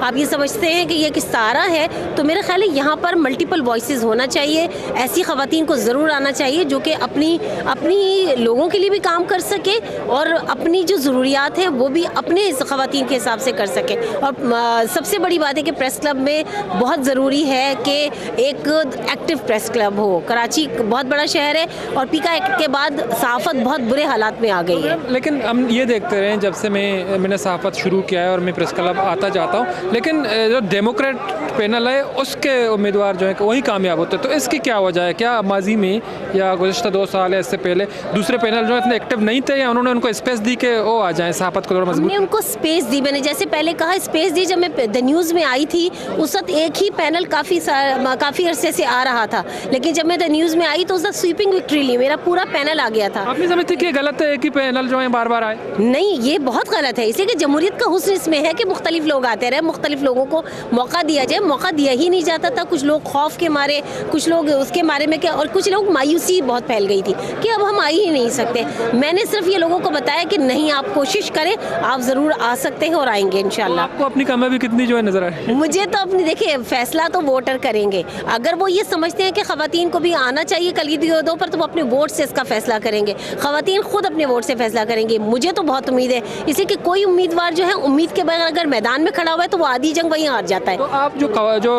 आप ये समझते हैं कि ये एक इस्तारा है तो मेरा ख्याल है यहाँ पर मल्टीपल वॉइसेस होना चाहिए ऐसी ख़वातीन को ज़रूर आना चाहिए जो कि अपनी लोगों के लिए भी काम कर सके और अपनी जो ज़रूरियात है वो भी अपने ख़वातीन के हिसाब से कर सके। और सबसे बड़ी बात है कि प्रेस क्लब में बहुत ज़रूरी है कि एक एक्टिव प्रेस क्लब हो। कराची बहुत बड़ा शहर है और पीका एक्ट के बाद सहाफ़त बहुत बुरे हालात में आ गई है। लेकिन हम ये देखते रहे जब से मैंने सहाफ़त शुरू किया है और मैं प्रेस क्लब आता जाता हूँ लेकिन जो डेमोक्रेट पैनल है उसके उम्मीदवार जो है वही कामयाब होते हैं तो इसकी क्या वजह है? क्या माजी में या गुज़श्ता 2 साल है इससे पहले दूसरे पैनल जो इतने एक्टिव नहीं थे या उन्होंने उनको स्पेस दी कि वो आ जाएं सहाफ़त को थोड़ा मजबूत? हमने उनको स्पेस दी मैंने जैसे पहले कहा स्पेस दी। जब मैं द न्यूज़ में आई थी उस वक्त एक ही पैनल काफ़ी अरसे से आ रहा था लेकिन जब मैं द न्यूज़ में आई तो उस वक्त स्वीपिंग विक्ट्री ली मेरा पूरा पैनल आ गया था। आपने समझते कि गलत है एक ही पैनल जो है बार बार आए? नहीं ये बहुत गलत है इसलिए कि जमहूरियत का हुस्न इसमें है कि मुख्तलिफ लोग आते रहे मुख्तलिफ लोगों को मौका दिया जाए। मौका दिया ही नहीं जाता था कुछ लोग खौफ के मारे कुछ लोग उसके मारे में क्या और कुछ लोग मायूसी बहुत फैल गई थी कि अब हम आ ही नहीं सकते। मैंने सिर्फ ये लोगों को बताया कि नहीं आप कोशिश करें आप ज़रूर आ सकते हैं और आएंगे इंशाल्लाह। आपको अपनी कामयाबी कितनी जो है नजर आए? मुझे तो अपनी देखिए फैसला तो वोटर करेंगे अगर वो ये समझते हैं कि ख़वातीन को भी आना चाहिए कलीदी ओहदों पर तो वो अपने वोट से इसका फैसला करेंगे। ख़वातीन खुद अपने वोट से फैसला करेंगे। मुझे तो बहुत उम्मीद है इसलिए कि कोई उम्मीदवार जो है उम्मीद के बगैर अगर मैदान में खड़ा हुआ है तो वो आधी जंग वहीं हार जाता है। तो आप जो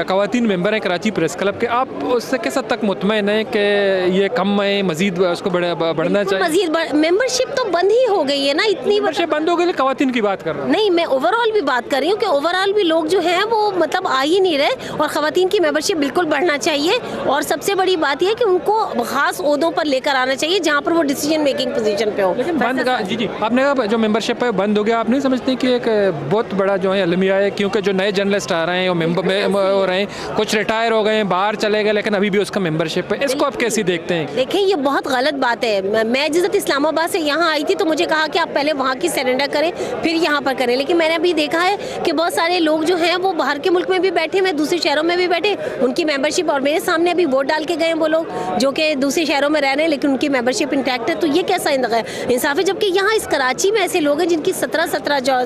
ख़वातीन मेंबर हैं कराची प्रेस क्लब के, आप उससे किस हद तक मुतमईन हैं कि ये कम है, मजीद उसको बढ़ना चाहिए? मजीद मेंबरशिप तो बंद ही हो गई है ना, इतनी मेंबरशिप बंद हो गई, खवातीन की बात कर रहा हूँ। नहीं, मैं ओवरऑल भी बात कर रही हूँ कि ओवरऑल भी लोग जो हैं वो मतलब आ ही नहीं रहे, और खवातीन की मेंबरशिप बिल्कुल बढ़ना चाहिए। और सबसे बड़ी बात यह है कि उनको खास ओहदों पर लेकर आना चाहिए जहाँ पर वो डिसीजन मेकिंग पोजीशन पे हो। लेकिन बंद का जी आपने कहा जो मेंबरशिप है बंद हो गया, आप नहीं समझते कि एक बहुत बड़ा जो है अलमिया है, क्योंकि जो नए जर्नलिस्ट आ रहे हैं वो मेंबर हो रहे हैं, कुछ रिटायर हो गए, बाहर चले गए, लेकिन अभी भी उसका मेंबरशिप है, इसको आप कैसे देखते हैं? देखिए, ये बहुत गलत बात है। मैं जिस इस्लामाबाद से यहाँ आई थी तो मुझे कहा कि आप पहले वहाँ की सरेंडर करें फिर यहाँ पर करें, लेकिन मैंने अभी देखा है कि बहुत सारे लोग जो हैं वो बाहर के मुल्क में भी बैठे हुए, दूसरे शहरों में भी बैठे, उनकी मेंबरशिप, और मेरे सामने अभी वोट डाल के गए वो लोग जो कि दूसरे शहरों में रह रहे हैं लेकिन उनकी मेंबरशिप इंटैक्ट है। तो ये कैसा इंसाफ है? जबकि यहाँ इस कराची में ऐसे लोग हैं जिनकी 17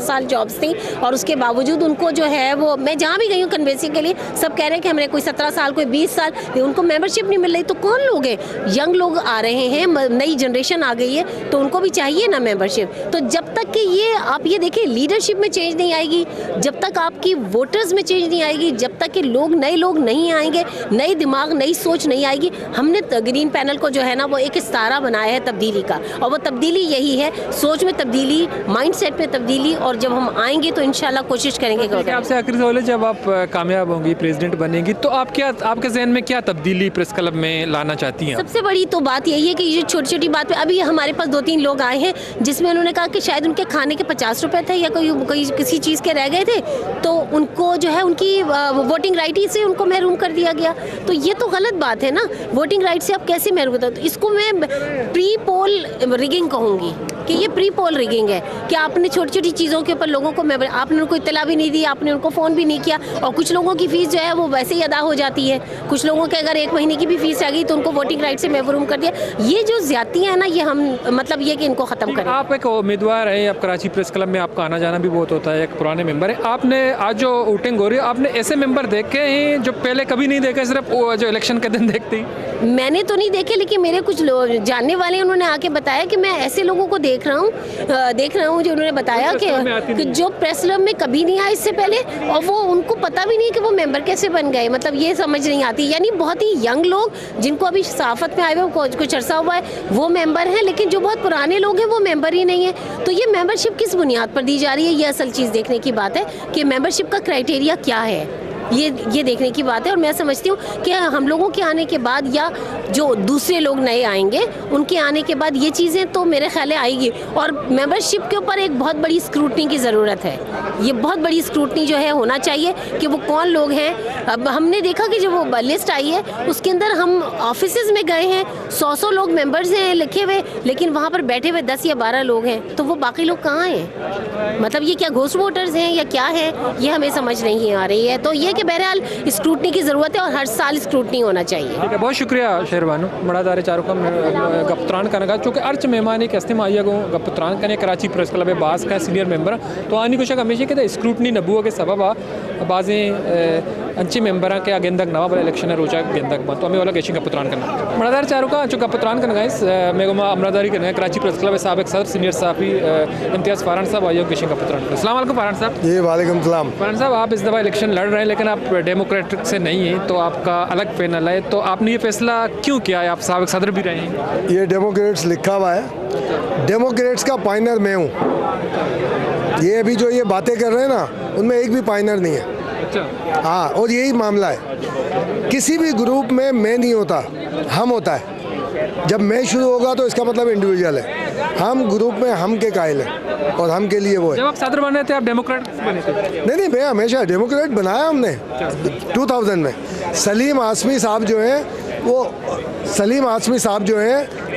साल जॉब्स थी और उसके बावजूद उनको जो है वो, मैं जहाँ भी गई हूँ कन्वेंसिंग के लिए, सब कह रहे हैं कि हमने कोई 17 साल कोई 20 साल, उनको मेंबरशिप नहीं मिल रही। तो कौन लोग हैं? यंग लोग आ रहे हैं, नई जनरेशन आ गई है, तो उनको भी चाहिए ना मेंबरशिप। तो जब तक कि ये आप ये देखिए लीडरशिप में चेंज नहीं आएगी, जब तक आपकी वोटर्स में चेंज नहीं आएगी, जब तक कि नए लोग नहीं आएंगे, नई दिमाग नई सोच नहीं आएगी। हमने ग्रीन पैनल को जो है ना वो एक इस्तारा बनाया है तब्दीली का, और वो तब्दीली यही है, सोच में तब्दीली, माइंडसेट में तब्दीली, और जब हम आएंगे तो इंशाल्लाह कोशिश करेंगे। आपसे आखिरी सवाल है, जब आप कामयाब होंगी, प्रेसिडेंट बनेंगी, तो आप क्या, आपके जहन में क्या तब्दीली प्रेस क्लब में लाना चाहती हैं? सबसे बड़ी तो बात यही है कि ये छोटी छोटी बात पे, अभी हमारे पास 2-3 लोग आए हैं जिसमें उन्होंने कहा कि शायद उनके खाने के 50 रुपए थे या कोई किसी चीज़ के रह गए थे, तो उनको जो है उनकी वोटिंग राइट से उनको महरूम कर दिया गया। तो ये तो गलत बात है ना, वोटिंग राइट से आप कैसे महरूम होते? तो इसको मैं प्री पोल रिगिंग कहूँगी कि ये प्री पोल रिगिंग है कि आपने छोटी छोटी चीज़ों के ऊपर लोगों को, आपने उनको इत्तला भी नहीं दी, आपने उनको फ़ोन भी नहीं किया, और कुछ लोगों की फ़ीस जो है वो वैसे ही अदा हो जाती है। कुछ लोगों के अगर 1 महीने की भी फीस आ गई तो उनको वोटिंग राइट से महरूम कर दिया। ये जो ज़्यादतियाँ हैं ना, ये हम मतलब ये कि इनको ख़त्म करें। आप एक उम्मीदवार हैं, आप कराची प्रेस क्लब में आपका आना जाना भी बहुत होता है, एक पुराने मेंबर है, आपने आज जो वोटिंग हो रही है, आपने ऐसे मेंबर देखे हैं जो पहले कभी नहीं देखे, सिर्फ जो इलेक्शन के दिन देखते ही? मैंने तो नहीं देखे, लेकिन मेरे कुछ लोग जानने वाले उन्होंने आके बताया कि मैं ऐसे लोगों को देख रहा हूँ जो उन्होंने बताया कि जो प्रेस क्लब में कभी नहीं आए इससे पहले, और वो उनको पता भी नहीं कि वो मेंबर कैसे बन गए, मतलब ये समझ नहीं आती। यानी बहुत ही यंग लोग जिनको अभी सहाफत में आए हुए कुछ अरसा हुआ है वो मेंबर हैं, लेकिन जो बहुत पुराने लोग हैं वो मेंबर ही नहीं है। तो ये मेंबरशिप किस बुनियाद पर दी जा रही है, ये असल चीज़ देखने की बात है कि मेंबरशिप का क्राइटेरिया क्या है, ये देखने की बात है। और मैं समझती हूँ कि हम लोगों के आने के बाद या जो दूसरे लोग नए आएंगे उनके आने के बाद ये चीज़ें तो मेरे ख्याल आएगी। और मेंबरशिप के ऊपर एक बहुत बड़ी स्क्रूटनी की ज़रूरत है, ये बहुत बड़ी स्क्रूटनी जो है होना चाहिए कि वो कौन लोग हैं। अब हमने देखा कि जो वो लिस्ट आई है उसके अंदर हम ऑफिसेज में गए हैं, 100 लोग मेंबर्स हैं लिखे हुए, लेकिन वहाँ पर बैठे हुए 10 या 12 लोग हैं, तो वो बाकी लोग कहाँ हैं? मतलब ये क्या घोस्ट वोटर्स हैं या क्या है, ये हमें समझ नहीं आ रही है। तो ये कि बहरहाल स्क्रूटनी की ज़रूरत है और हर साल स्क्रूटनी होना चाहिए। ठीक है, बहुत शुक्रिया शेरबानो मड़ादारे चारों का गपत्रान का नगा चूँकि अर्च मेहमानी के इस्तेमाल आइया गो गपत्रान कने कराची प्रेस क्लब बास का सीनियर मेंबर तो आनी कुछ हमेशा के स्क्रूटनी नबुआ के सबब बाज़ें अंचे मेंबर के गेंदक नवा वाला इलेक्शन है रोजा गेंदक बंद तो हमें वाला गेशिंग गपत्रान करना मड़ादार चारों का चूँकि गपत्रान करना गाइस मेगोमा अमरादारी करना कराची प्रेस क्लब साबिक सदर सीनियर साफ़ी इम्तियाज़ फारान साहब आइयो गेशिंग गपत्रान करना। अस्सलाम वालेकुम फारान साहब। जी वालेकुम सलाम। फारान साहब, आप इस दफ़ा इलेक्शन लड़ रहे हैं लेकिन आप डेमोक्रेटिक से नहीं हैं, तो आपका अलग पैनल है, तो आपने ये फैसला क्यों किया है? आप साबिक सदर भी रहे हैं। ये डेमोक्रेट्स लिखा हुआ है, डेमोक्रेट्स का पाइनर मैं हूँ। ये अभी जो ये बातें कर रहे हैं ना उनमें एक भी पाइनर नहीं है। अच्छा। हाँ, और यही मामला है, किसी भी ग्रुप में मैं नहीं होता, हम होता है। जब मैं शुरू होगा तो इसका मतलब इंडिविजुअल है, हम ग्रुप में हम के कायल हैं और हम के लिए वो है। जब आप सदर बने थे आप डेमोक्रेट बने थे? नहीं, मैं हमेशा डेमोक्रेट बनाया हमने 2000 में। सलीम आसमी साहब जो हैं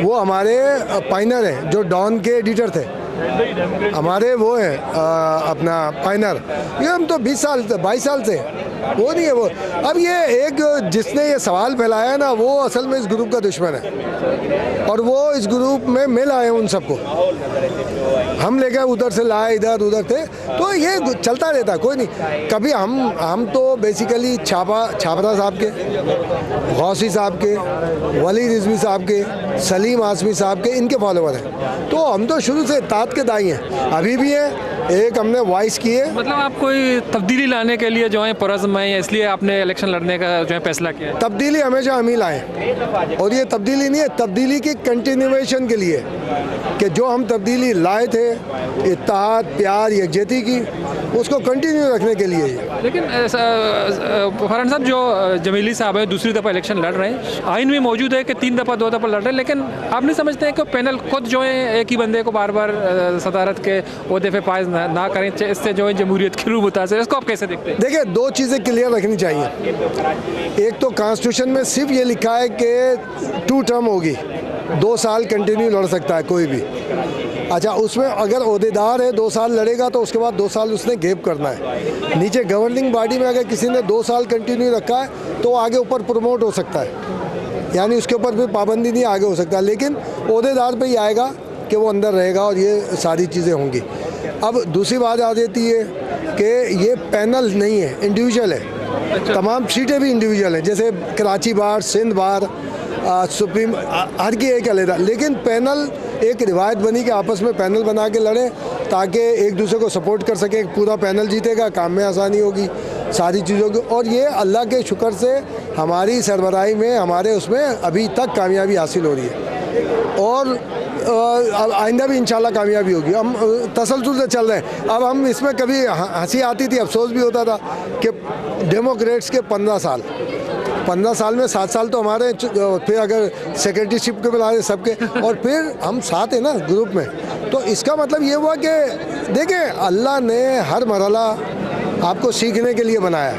वो हमारे पाइनर हैं, जो डॉन के एडिटर थे हमारे, वो हैं अपना पाइनर। ये हम तो 22 साल से वो नहीं है वो। अब ये एक जिसने ये सवाल फैलाया ना वो असल में इस ग्रुप का दुश्मन है और वो इस ग्रुप में मिल आए उन सबको, हम लेकर उधर से लाए इधर उधर थे, तो ये चलता रहता, कोई नहीं। कभी हम तो बेसिकली छापरा साहब के, गौसी साहब के, वली रिजवी साहब के, सलीम आसमी साहब के, इनके फॉलोवर हैं। तो हम तो शुरू से तात के दाई हैं, अभी भी हैं, एक हमने वॉइस किए। मतलब आप कोई तब्दीली लाने के लिए जो है पुरज़्म है, इसलिए आपने इलेक्शन लड़ने का जो है फैसला किया है? तब्दीली हमेशा हम ही लाएं, और ये तब्दीली नहीं है, तब्दीली की कंटिन्यूएशन के लिए, कि जो हम तब्दीली लाए थे इत्तेहाद, प्यार, यकजहती की, उसको कंटिन्यू रखने के लिए। लेकिन फरहान साहब, जो जमीली साहब है दूसरी दफ़ा इलेक्शन लड़ रहे हैं, आइन में मौजूद है कि 3 दफ़ा 2 दफ़ा लड़ रहे हैं, लेकिन आप नहीं समझते हैं कि पैनल खुद जो है एक ही बंदे को बार बार सदारत के ओहदे पे फायज ना करें, इससे जो है जमहूरियत की रूह मुतासिर है, इसको आप कैसे देखते हैं? देखिए, 2 चीज़ें क्लियर रखनी चाहिए। एक तो कॉन्स्टिट्यूशन में सिर्फ ये लिखा है कि 2 टर्म होगी, 2 साल कंटिन्यू लड़ सकता है कोई भी। अच्छा, उसमें अगर ओहदेदार है 2 साल लड़ेगा तो उसके बाद 2 साल उसने गैप करना है। नीचे गवर्निंग बॉडी में अगर किसी ने 2 साल कंटिन्यू रखा है तो आगे ऊपर प्रमोट हो सकता है, यानी उसके ऊपर भी पाबंदी नहीं आगे हो सकता, लेकिन ओहदेदार पे ही आएगा कि वो अंदर रहेगा और ये सारी चीज़ें होंगी। अब दूसरी बात आ जाती है कि ये पैनल नहीं है, इंडिविजुअल है। तमाम सीटें भी इंडिविजुअल हैं, जैसे कराची बार, सिंध बार, सुप्रीम, हर की एक अलग, लेकिन पैनल एक रिवायत बनी कि आपस में पैनल बना के लड़ें ताकि एक दूसरे को सपोर्ट कर सकें। पूरा पैनल जीतेगा, काम में आसानी होगी, सारी चीज़ों की, और ये अल्लाह के शुक्र से हमारी सरबराही में, हमारे उसमें अभी तक कामयाबी हासिल हो रही है, और आइंदा भी इंशाल्लाह कामयाबी होगी। हम तसलसल से चल रहे हैं। अब हम इसमें कभी हंसी आती थी, अफसोस भी होता था कि डेमोक्रेट्स के 15 साल में 7 साल तो हमारे, फिर अगर सेक्रेटरीशिप के बुला रहे सबके, और फिर हम साथ हैं ना ग्रुप में, तो इसका मतलब ये हुआ कि देखें, अल्लाह ने हर मरहला आपको सीखने के लिए बनाया।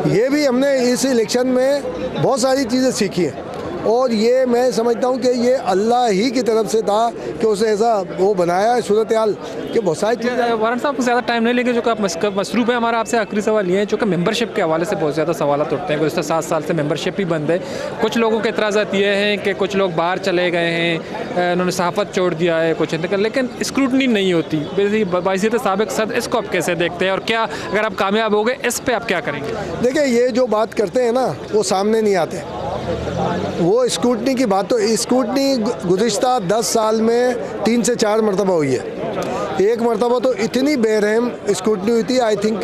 ये भी हमने इस इलेक्शन में बहुत सारी चीज़ें सीखी हैं, और ये मैं समझता हूँ कि ये अल्लाह ही की तरफ से था कि उसे ऐसा वो बनाया है सूरत हाल कि बहुत सारी चीज़ें। वारन साहब, ज़्यादा टाइम नहीं लेंगे, जो कि आप मसरूफ़ है। हमारा आपसे आखिरी सवाल ये है, जो कि मेंबरशिप के हवाले से बहुत ज़्यादा सवाल उठते हैं। गुज़श्ता 7 साल से मेंबरशिप ही बंद है। कुछ लोगों के एतराज़ात ये हैं कि कुछ लोग बाहर चले गए हैं, उन्होंने सहाफ़त छोड़ दिया है कुछ, लेकिन स्क्रूटनी नहीं होती बाइज़ियत साबिक़ सदर। इसको आप कैसे देखते हैं, और क्या अगर आप कामयाब हो गए इस पर आप क्या करेंगे? देखिए, ये जो बात करते हैं ना, वो सामने नहीं आते। वो स्क्रूटनी की बात, तो स्क्रूटनी गुज़िश्ता 10 साल में 3 से 4 मरतबा हुई है। एक मरतबा तो इतनी बेरहम स्क्रूटनी हुई थी, आई थिंक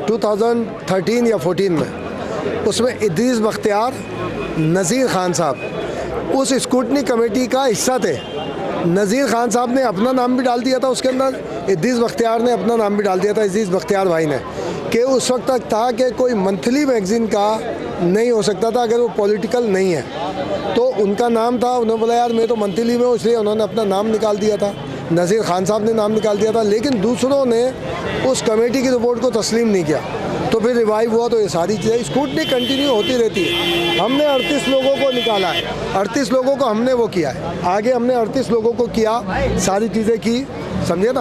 2013 या 14 में, उसमें इद्रीस बख्तियार, नज़ीर खान साहब उस स्क्रूटनी कमेटी का हिस्सा थे। नज़ीर खान साहब ने अपना नाम भी डाल दिया था उसके अंदर, इद्रीस बख्तियार ने अपना नाम भी डाल दिया था, इद्रीस बख्तियार भाई ने, कि उस वक्त तक था कि कोई मंथली मैगज़ीन का नहीं हो सकता था अगर वो पॉलिटिकल नहीं है। तो उनका नाम था, उन्होंने बोला यार मैं तो मंथली में हूँ, इसलिए उन्होंने अपना नाम निकाल दिया था। नज़ीर खान साहब ने नाम निकाल दिया था, लेकिन दूसरों ने उस कमेटी की रिपोर्ट को तस्लीम नहीं किया, तो फिर रिवाइव हुआ। तो ये सारी चीज़ें, स्क्रूटनी कंटिन्यू होती रहती है। हमने 38 लोगों को निकाला है, 38 लोगों को हमने वो किया है, आगे हमने 38 लोगों को किया, सारी चीज़ें की, समझे ना।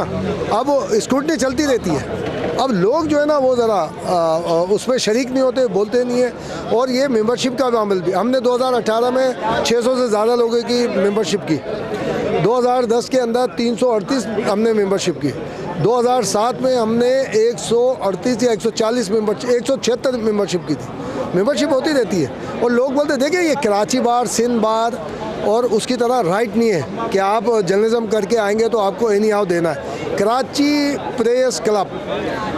अब वो स्क्रूटनी चलती रहती है। अब लोग जो है ना वो ज़रा उसमें शरीक नहीं होते, बोलते नहीं है। और ये मेंबरशिप का मामला भी, हमने 2018 में 600 से ज़्यादा लोगों की मेंबरशिप की, 2010 के अंदर 338 हमने मेंबरशिप की, 2007 में हमने 138 या 140 मेंबरशिप, 176 मेंबरशिप की थी। मेंबरशिप होती रहती है, और लोग बोलते देखिए ये कराची बार, सिंध बार और उसकी तरह राइट नहीं है कि आप जर्नलिज्म करके आएंगे तो आपको एनी हाउ देना है। कराची प्रेस क्लब,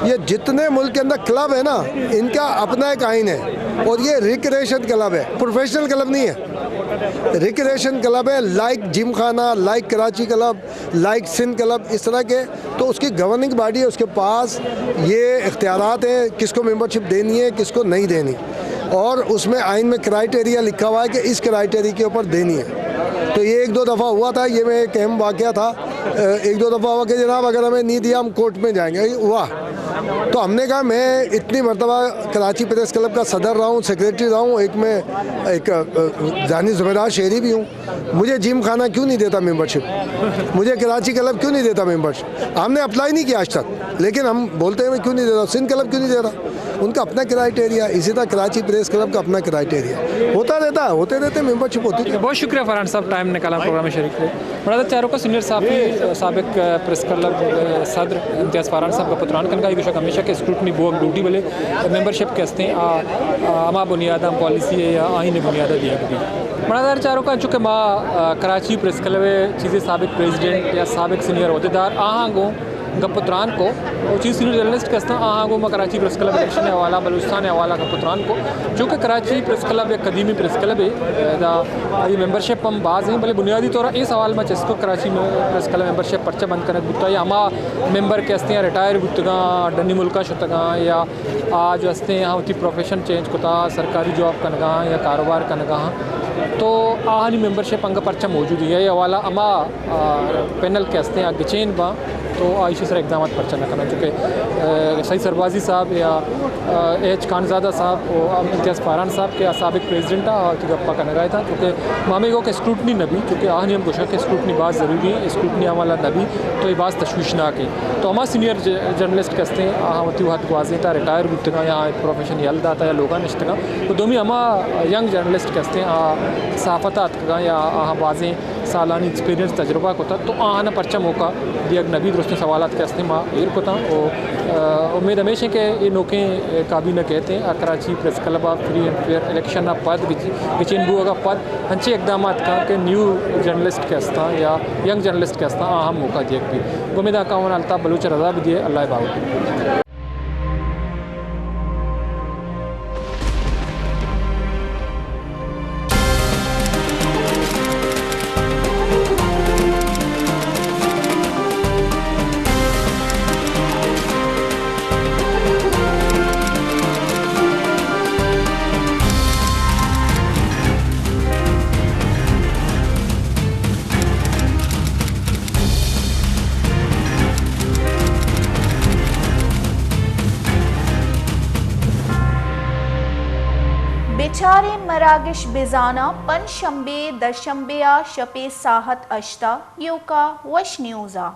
ये जितने मुल्क के अंदर क्लब है ना, इनका अपना एक आइन है, और ये रिक्रिएशन क्लब है, प्रोफेशनल क्लब नहीं है, रिक्रिएशन क्लब है। Like gymkhana, like Karachi club, like Sindh club, इस तरह के। तो उसकी गवर्निंग बॉडी है, उसके पास ये इख्तियारात हैं किसको मेंबरशिप देनी है, किसको नहीं देनी, और उसमें आइन में क्राइटेरिया लिखा हुआ है कि इस क्राइटेरिया के ऊपर देनी है। तो ये 1-2 दफ़ा हुआ था, ये में एक अहम वाक़या था, 1-2 दफ़ा हुआ कि जनाब अगर हमें नहीं दिया हम कोर्ट में जाएंगे, हुआ। तो हमने कहा मैं इतनी मरतबा कराची प्रेस क्लब का सदर रहा हूँ, सेक्रेटरी रहा हूँ, एक मैं एक जानी ज़िम्मेदार शहरी भी हूँ, मुझे जिम खाना क्यों नहीं देता मेंबरशिप, मुझे कराची क्लब क्यों नहीं देता मेंबरशिप। हमने अप्लाई नहीं किया आज तक, लेकिन हम बोलते हैं मैं क्यों नहीं देता, सिंध क्लब क्यों नहीं दे रहा, उनका अपना क्राइटेरिया, इसी तरह कराची प्रेस क्लब का अपना क्राइटेरिया होता रहता है, होते रहते मेंबरशिप होती है। बहुत शुक्रिया फरहान साहब, टाइम निकाला प्रोग्राम में शरीक हुए। बड़ा चारों का सीनियर साहब साबिक प्रेस क्लब सदर इम्तियाज़ फरहान साहब का पुत्रान कन का विषय हमेशा के स्क्रूटनी बोक ड्यूटी वाले मेंबरशिप के हस्ते आमा बुनियादा पॉलिसी है या आइन बुनियादा दिया गई बड़ा चारों का चूँकि माँ कराची प्रेस क्लब चीज़ें साबिक प्रेसिडेंट या साबिक सीनियर अहदेदार आहाँ गो गपुत्रान को और चीफ सीनियर जर्नलिस्ट कहते हैं हाँ वो कराची प्रेस क्लब इलेक्शन हवाला बलूचिस्तान हवाला गपुत्रान को जो कि कराची प्रेस क्लब एक कदीमी प्रेस क्लब है ये मेंबरशिप हम बाज़ हैं भले बुनियादी तौर इस सवाल में जिसको कराची में प्रेस क्लब मेंबरशिप पर्चा बंद करने गुत्ता या हमा मेंबर कहते हैं रिटायर गुत्तगा डनी मुल्का शुतगा या आज हंसते हैं यहाँ होती प्रोफेशन चेंज कुता सरकारी जॉब कनगा या कारोबार कनगा तो आहनी मेंबरशिप अंग पर्चा मौजूद है ये वाला अमा पैनल कहते हैं गचेन बा तो आयशी सर इकदाम पर्चा न करना चूँकि सही सरबाजी साहब या एच खानजादा साहब और इम्तियाज़ फारान साहब के सबक प्रेसिडेंट और गप्पा का नगाए था चूँकि मामे को स्क्रूटनी नबी चूँकि आहनी हम गोशा के स्क्रूटनी बात ज़रूरी है स्क्रूटनी वाला नबी तो ये बात तशवीशनाक है तो हमारा सीनियर जर्नलिस्ट कहते हैं आहती हाथ वाजे था रिटायर गुप्तगा या प्रोफेशन यलदा था या लोगा निश्तगा तो दोमी हमा यंग जर्नलिस्ट कहते हैं सहाफ़त का या बाज़ें सालानी एक्सपीरियंस तजुर्बा को था तो आना पर्चा मौका दिया नबी दुरुस्त सवाल के हस्ते माँ एर को था और उम्मीद हमेशा के ये नौके काबीना कहते हैं Karachi press club free and fair election पद गिचिनबू का पद हंचे इकदाम का के न्यू जर्नलिस्ट के हस्ता या यंग जर्नलिस्ट के हस्ता अहम मौका दिए भी उम्मीद का अल्ताफ़ बलूच रजा भी दिए अल्लाह बाबू। बेचारे मरागिश बेजाना पन शंबे दरशंबे शपे साहत अश्ता योका वश न्यूज़ा।